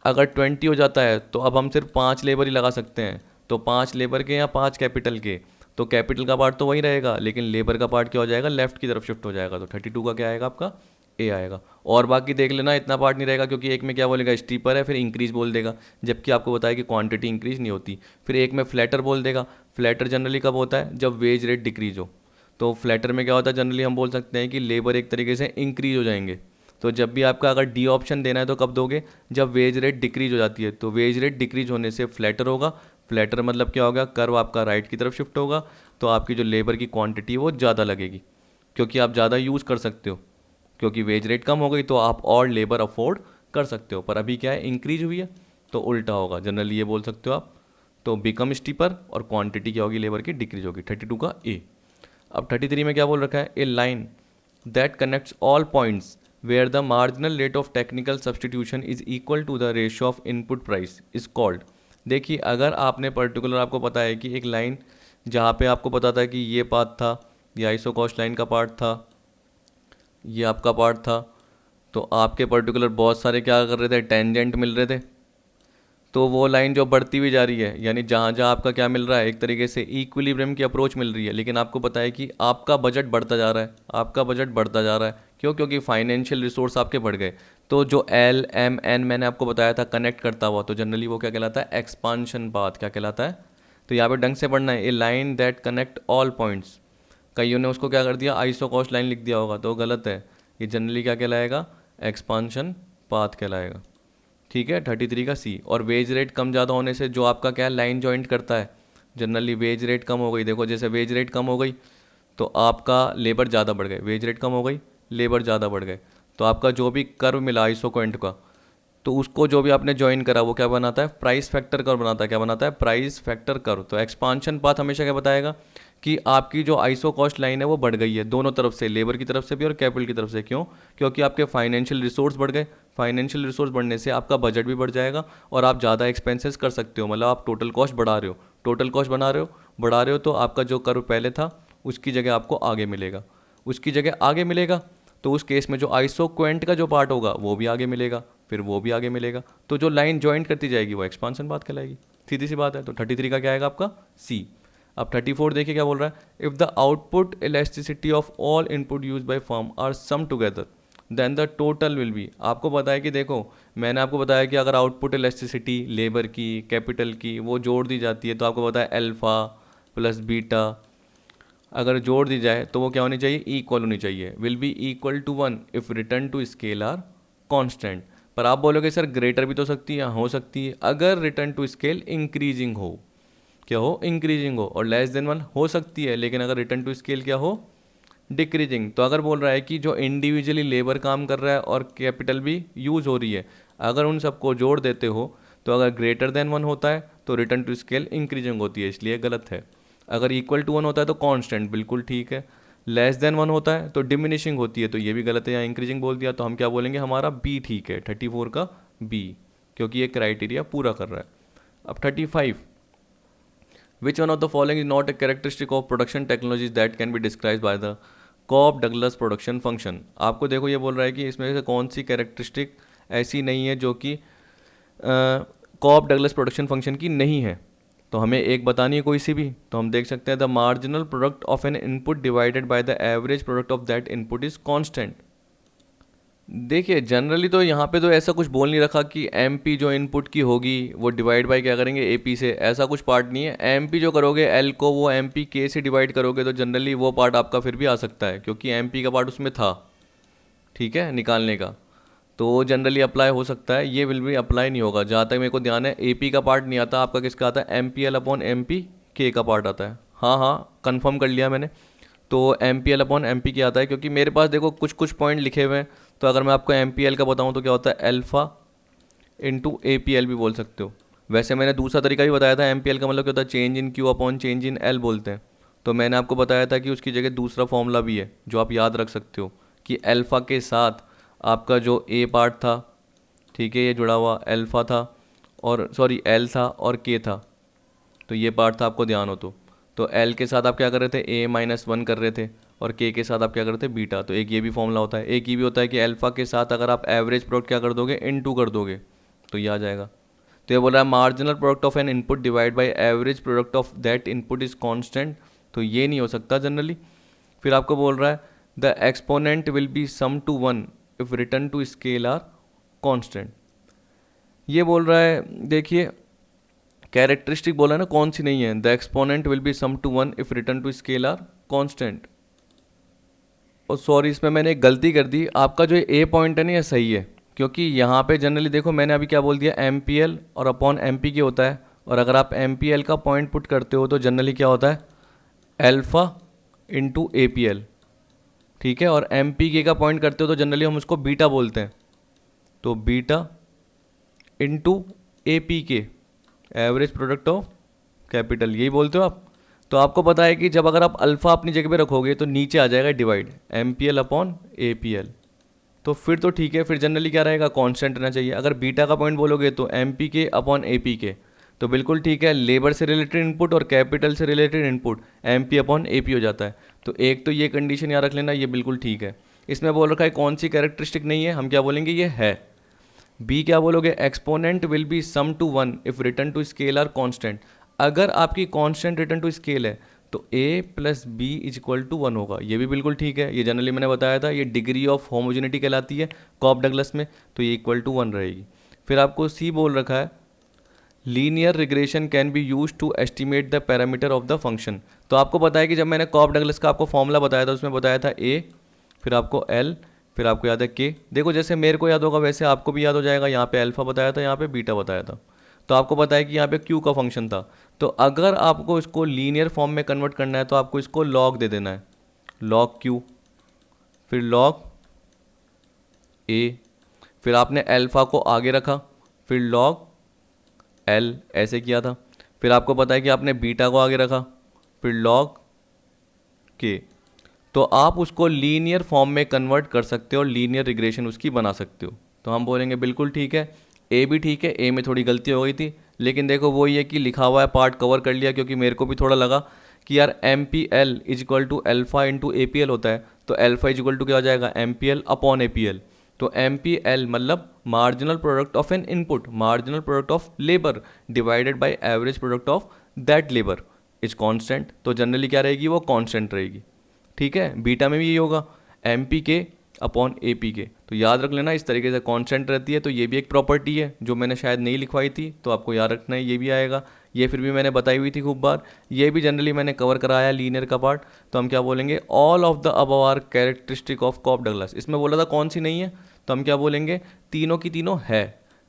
अगर 20 हो जाता है तो अब हम सिर्फ 5 लेबर ही लगा सकते हैं। तो 5 लेबर के या 5 कैपिटल के, तो कैपिटल का पार्ट तो वही रहेगा, लेकिन लेबर का पार्ट क्या हो जाएगा, लेफ्ट की तरफ शिफ्ट हो जाएगा। तो 32 का क्या आएगा आपका, ए आएगा। और बाकी देख लेना, इतना पार्ट नहीं रहेगा, क्योंकि एक में क्या बोलेगा, स्टीपर है, फिर इंक्रीज बोल देगा, जबकि आपको बताया कि क्वांटिटी इंक्रीज नहीं होती। फिर एक में फ्लैटर बोल देगा। फ्लैटर जनरली कब होता है, जब वेज रेट डिक्रीज हो। तो फ्लैटर में क्या होता है, जनरली हम बोल सकते हैं कि लेबर एक तरीके से इंक्रीज हो जाएंगे। तो जब भी आपका अगर डी ऑप्शन देना है तो कब दोगे, जब वेज रेट डिक्रीज हो जाती है। तो वेज रेट डिक्रीज होने से फ्लैटर होगा। फ्लैटर मतलब क्या होगा, कर्व आपका राइट की तरफ शिफ्ट होगा, तो आपकी जो लेबर की क्वांटिटी है वो ज़्यादा लगेगी, क्योंकि आप ज़्यादा यूज़ कर सकते हो, क्योंकि वेज रेट कम हो गई तो आप और लेबर अफोर्ड कर सकते हो। पर अभी क्या है, इंक्रीज हुई है, तो उल्टा होगा, जनरली ये बोल सकते हो आप। तो बिकम स्टीपर, और क्वांटिटी क्या होगी लेबर की, डिक्रीज होगी। 32 का ए। अब 33 में क्या बोल रखा है, a line that connects all points where the marginal rate of technical substitution is equal to the ratio of input price is called. देखिए, अगर आपने पर्टिकुलर, आपको पता है कि एक लाइन जहाँ पे आपको पता था कि ये पार्ट था, ये आइसोकॉस्ट लाइन का पार्ट था, ये आपका पार्ट था, तो आपके पर्टिकुलर बहुत सारे क्या कर रहे थे, टेंजेंट मिल रहे थे। तो वो लाइन जो बढ़ती हुई जा रही है, यानी जहाँ जहाँ आपका क्या मिल रहा है, एक तरीके से इक्विलिब्रियम की अप्रोच मिल रही है। लेकिन आपको पता है कि आपका बजट बढ़ता जा रहा है, आपका बजट बढ़ता जा रहा है। क्यों, क्योंकि फाइनेंशियल रिसोर्स आपके बढ़ गए। तो जो एल एम एन मैंने आपको बताया था कनेक्ट करता हुआ, तो जनरली वो क्या कहलाता है, एक्सपांशन पाथ। क्या कहलाता है, तो यहाँ पे ढंग से पढ़ना है, a line that connect all points. कईयों ने उसको क्या कर दिया, आइसोकॉस्ट लाइन लिख दिया होगा, तो गलत है। ये जनरली क्या कहलाएगा, एक्सपांशन पाथ कहलाएगा। ठीक है, 33 का सी। और वेज रेट कम ज़्यादा होने से जो आपका क्या लाइन जॉइंट करता है, जनरली वेज रेट कम हो गई, देखो जैसे वेज रेट कम हो गई तो आपका लेबर ज़्यादा बढ़ गए, वेज रेट कम हो गई, लेबर ज़्यादा बढ़ गए, तो आपका जो भी कर्व मिला आइसोक्वेंट का, तो उसको जो भी आपने ज्वाइन करा वो क्या बनाता है, प्राइस फैक्टर कर्व बनाता है। क्या बनाता है, प्राइस फैक्टर कर्व। तो एक्सपांशन पाथ हमेशा क्या बताएगा कि आपकी जो आइसो कॉस्ट लाइन है वो बढ़ गई है, दोनों तरफ से, लेबर की तरफ से भी और कैपिटल की तरफ से। क्यों, क्योंकि आपके फाइनेंशियल रिसोर्स बढ़ गए। फाइनेंशियल रिसोर्स बढ़ने से आपका बजट भी बढ़ जाएगा और आप ज़्यादा एक्सपेंसेस कर सकते हो, मतलब आप टोटल कॉस्ट बढ़ा रहे हो, टोटल कॉस्ट बढ़ा रहे हो, तो आपका जो कर्व पहले था उसकी जगह आपको आगे मिलेगा, उसकी जगह आगे मिलेगा। तो उस केस में जो आइसोक्वेंट का जो पार्ट होगा वो भी आगे मिलेगा, फिर वो भी आगे मिलेगा, तो जो लाइन ज्वाइंट करती जाएगी वो एक्सपांशन बात कहलाएगी। सीधी सी बात है। तो 33 का क्या आएगा आपका, सी। अब 34 देखिए क्या बोल रहा है, if the output elasticity of all input use by firm are sum together then the total will be. आपको बताया कि देखो, मैंने आपको बताया कि अगर आउटपुट इलास्टिसिटी लेबर की, कैपिटल की, वो जोड़ दी जाती है, तो आपको बताया अल्फ़ा प्लस बीटा अगर जोड़ दी जाए तो वो क्या होनी चाहिए, इक्वल होनी चाहिए। Will be equal to 1 if return to scale are constant. पर आप बोलोगे सर ग्रेटर भी तो सकती है, हो सकती है, अगर रिटर्न टू स्केल इंक्रीजिंग हो, क्या हो, इंक्रीजिंग हो, और लेस देन 1 हो सकती है, लेकिन अगर रिटर्न टू स्केल क्या हो, डिक्रीजिंग। तो अगर बोल रहा है कि जो इंडिविजुअली लेबर काम कर रहा है और कैपिटल भी यूज़ हो रही है, अगर उन सबको जोड़ देते हो तो अगर ग्रेटर देन 1 होता है तो रिटर्न टू स्केल इंक्रीजिंग होती है, इसलिए गलत है। अगर इक्वल टू 1 होता है तो कांस्टेंट, बिल्कुल ठीक है। लेस देन 1 होता है तो डिमिनिशिंग होती है, तो ये भी गलत है, यहाँ इंक्रीजिंग बोल दिया, तो हम क्या बोलेंगे, हमारा बी ठीक है, 34 का बी, क्योंकि ये क्राइटेरिया पूरा कर रहा है। अब 35, which one of the following is not a characteristic of production technologies that can be describe by the Cobb Douglas production function. आपको देखो ये बोल रहा है कि इसमें से कौन सी कैरेक्टरिस्टिक ऐसी नहीं है जो कि कॉब डगलस प्रोडक्शन फंक्शन की नहीं है। तो हमें एक बतानी है कोई सी भी, तो हम देख सकते हैं the marginal product of an input divided by the average product of that input is constant. देखिए जनरली तो यहाँ पे तो ऐसा कुछ बोल नहीं रखा कि एम पी जो इनपुट की होगी वो डिवाइड बाय क्या करेंगे, ए पी से, ऐसा कुछ पार्ट नहीं है। एम पी जो करोगे एल को वो एम पी के से डिवाइड करोगे, तो जनरली वो पार्ट आपका फिर भी आ सकता है, क्योंकि एम पी का पार्ट उसमें था, ठीक है, निकालने का, तो जनरली अप्लाई हो सकता है। ये विल भी अप्लाई नहीं होगा, जहाँ तक मेरे को ध्यान है ए पी का पार्ट नहीं आता, आपका किसका आता है, M P L upon M P के का पार्ट आता है। हाँ हाँ, कन्फर्म कर लिया मैंने, तो M P L upon M P के आता है, क्योंकि मेरे पास देखो कुछ कुछ पॉइंट लिखे हुए हैं। तो अगर मैं आपको एम पी एल का बताऊँ तो क्या होता है, alpha into A P L भी बोल सकते हो। वैसे मैंने दूसरा तरीका भी बताया था, एम पी एल का मतलब क्या होता है, change in Q upon change in L बोलते हैं। तो मैंने आपको बताया था कि उसकी जगह दूसरा फॉर्मूला भी है जो आप याद रख सकते हो, कि अल्फ़ा के साथ आपका जो ए पार्ट था, ठीक है, ये जुड़ा हुआ अल्फ़ा था, और सॉरी एल था और के था, तो ये पार्ट था, आपको ध्यान हो तो एल के साथ आप क्या कर रहे थे, ए माइनस 1 कर रहे थे, और के साथ आप क्या करते हैं, बीटा। तो एक ये भी फॉर्मूला होता है। एक ये भी होता है कि अल्फ़ा के साथ अगर आप एवरेज प्रोडक्ट क्या कर दोगे, इन टू कर दोगे, तो ये आ जाएगा। तो ये बोल रहा है marginal product of an input divide by average product of that input is constant, तो ये नहीं हो सकता जनरली। फिर आपको बोल रहा है the exponent will be sum to 1 if return to scale are constant. ये बोल रहा है, देखिए कैरेक्टरिस्टिक बोला है ना, कौन सी नहीं है, the exponent will be sum to 1 if return to scale are constant. और सॉरी इसमें मैंने एक गलती कर दी, आपका जो ए पॉइंट है ना ये सही है, क्योंकि यहाँ पे जनरली देखो मैंने अभी क्या बोल दिया, एम पी एल और अपॉन एम पी के होता है, और अगर आप एम पी एल का पॉइंट पुट करते हो तो जनरली क्या होता है, alpha into A P L, ठीक है। और एम पी के का पॉइंट करते हो तो जनरली हम उसको बीटा बोलते हैं, तो बीटा इंटू ए पी के, एवरेज प्रोडक्ट ऑफ कैपिटल, यही बोलते हो आप। तो आपको पता है कि जब अगर आप अल्फ़ा अपनी जगह पे रखोगे तो नीचे आ जाएगा divide M P L upon A P L, तो फिर तो ठीक है, फिर जनरली क्या रहेगा, कांस्टेंट रहना चाहिए। अगर बीटा का पॉइंट बोलोगे तो M P K upon A P K, तो बिल्कुल ठीक है, लेबर से रिलेटेड इनपुट और कैपिटल से related input M P upon A P हो जाता है। तो एक तो ये कंडीशन याद रख लेना, ये बिल्कुल ठीक है। इसमें बोल रखा है कौन सी कैरेक्टरिस्टिक नहीं है, हम क्या बोलेंगे, ये है। बी क्या बोलोगे, exponent will be sum to 1 if return to scale are constant. अगर आपकी कांस्टेंट रिटर्न टू स्केल है तो a plus B is equal to 1 होगा, ये भी बिल्कुल ठीक है। ये जनरली मैंने बताया था, ये डिग्री ऑफ होमोजेनिटी कहलाती है कॉप डगलस में, तो ये इक्वल टू 1 रहेगी। फिर आपको सी बोल रखा है linear regression can be use to estimate the parameter of the function. तो आपको पता है कि जब मैंने कॉप डगलस का आपको फॉर्मूला बताया था, उसमें बताया था a, फिर आपको l, फिर आपको याद है k। देखो जैसे मेरे को याद होगा वैसे आपको भी याद हो जाएगा, यहाँ पे अल्फा बताया था, यहाँ पे बीटा बताया था, तो आपको पता है कि यहाँ पे q का फंक्शन था। तो अगर आपको इसको लीनियर फॉर्म में कन्वर्ट करना है तो आपको इसको log दे देना है, log q, फिर log a, फिर आपने अल्फा को आगे रखा, फिर log l, ऐसे किया था। फिर आपको पता है कि आपने बीटा को आगे रखा, फिर log k। तो आप उसको लीनियर फॉर्म में कन्वर्ट कर सकते हो और लीनियर रिग्रेशन उसकी बना सकते हो। तो हम बोलेंगे बिल्कुल ठीक है, ए भी ठीक है, ए में थोड़ी गलती हो गई थी, लेकिन देखो वो ये कि लिखा हुआ है पार्ट कवर कर लिया, क्योंकि मेरे को भी थोड़ा लगा कि यार M P L is equal to alpha into A P L होता है, तो एल्फा इज इक्वल टू क्या हो जाएगा, M P L upon A P L. तो एम पी एल मतलब marginal product of an input, marginal product of labour divided by average product of that labour is constant, तो generally क्या रहेगी, वो constant रहेगी, ठीक है। बीटा में भी यही होगा, M P K upon A P K, तो याद रख लेना इस तरीके से कांस्टेंट रहती है। तो ये भी एक प्रॉपर्टी है जो मैंने शायद नहीं लिखवाई थी, तो आपको याद रखना है, ये भी आएगा। ये फिर भी मैंने बताई हुई थी खूब बार, ये भी जनरली मैंने कवर कराया लीनियर का पार्ट। तो हम क्या बोलेंगे, all of the above are characteristic of Cobb Douglas. इसमें बोला था कौन सी नहीं है, तो हम क्या बोलेंगे, तीनों की तीनों है,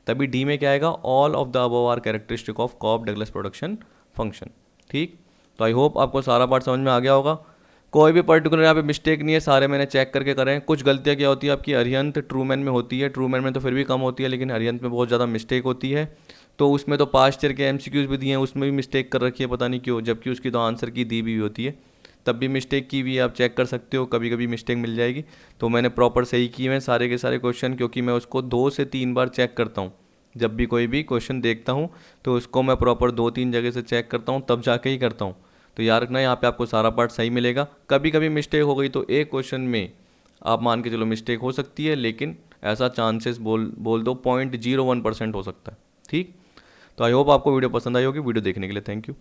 तभी डी में क्या आएगा, all of the above are characteristic of Cobb Douglas production function, ठीक। तो आई होप आपको सारा पार्ट समझ में आ गया होगा। कोई भी पर्टिकुलर यहाँ पे मिस्टेक नहीं है, सारे मैंने चेक करके करें। कुछ गलतियाँ क्या होती है आपकी, अरिहंत ट्रूमैन में होती है, ट्रूमैन में तो फिर भी कम होती है, लेकिन अरिहंत में बहुत ज़्यादा मिस्टेक होती है। तो उसमें तो पास्ट ईयर के एमसीक्यूज भी दिए हैं, उसमें भी मिस्टेक कर रखी है, पता नहीं क्यों, जबकि उसकी तो आंसर की दी भी होती है, तब भी मिस्टेक की हुई है, आप चेक कर सकते हो, कभी कभी मिस्टेक मिल जाएगी। तो मैंने प्रॉपर सही किए हैं सारे के सारे क्वेश्चन, क्योंकि मैं उसको 2 से 3 बार चेक करता हूँ। जब भी कोई भी क्वेश्चन देखता हूँ तो उसको मैं प्रॉपर 2-3 जगह से चेक करता हूँ, तब जाके ही करता हूँ। तो याद रखना यहाँ पे आपको सारा पार्ट सही मिलेगा। कभी कभी मिस्टेक हो गई तो एक क्वेश्चन में आप मान के चलो मिस्टेक हो सकती है, लेकिन ऐसा चांसेस बोल दो 0.01% हो सकता है, ठीक। तो आई होप आपको वीडियो पसंद आई होगी। वीडियो देखने के लिए थैंक यू।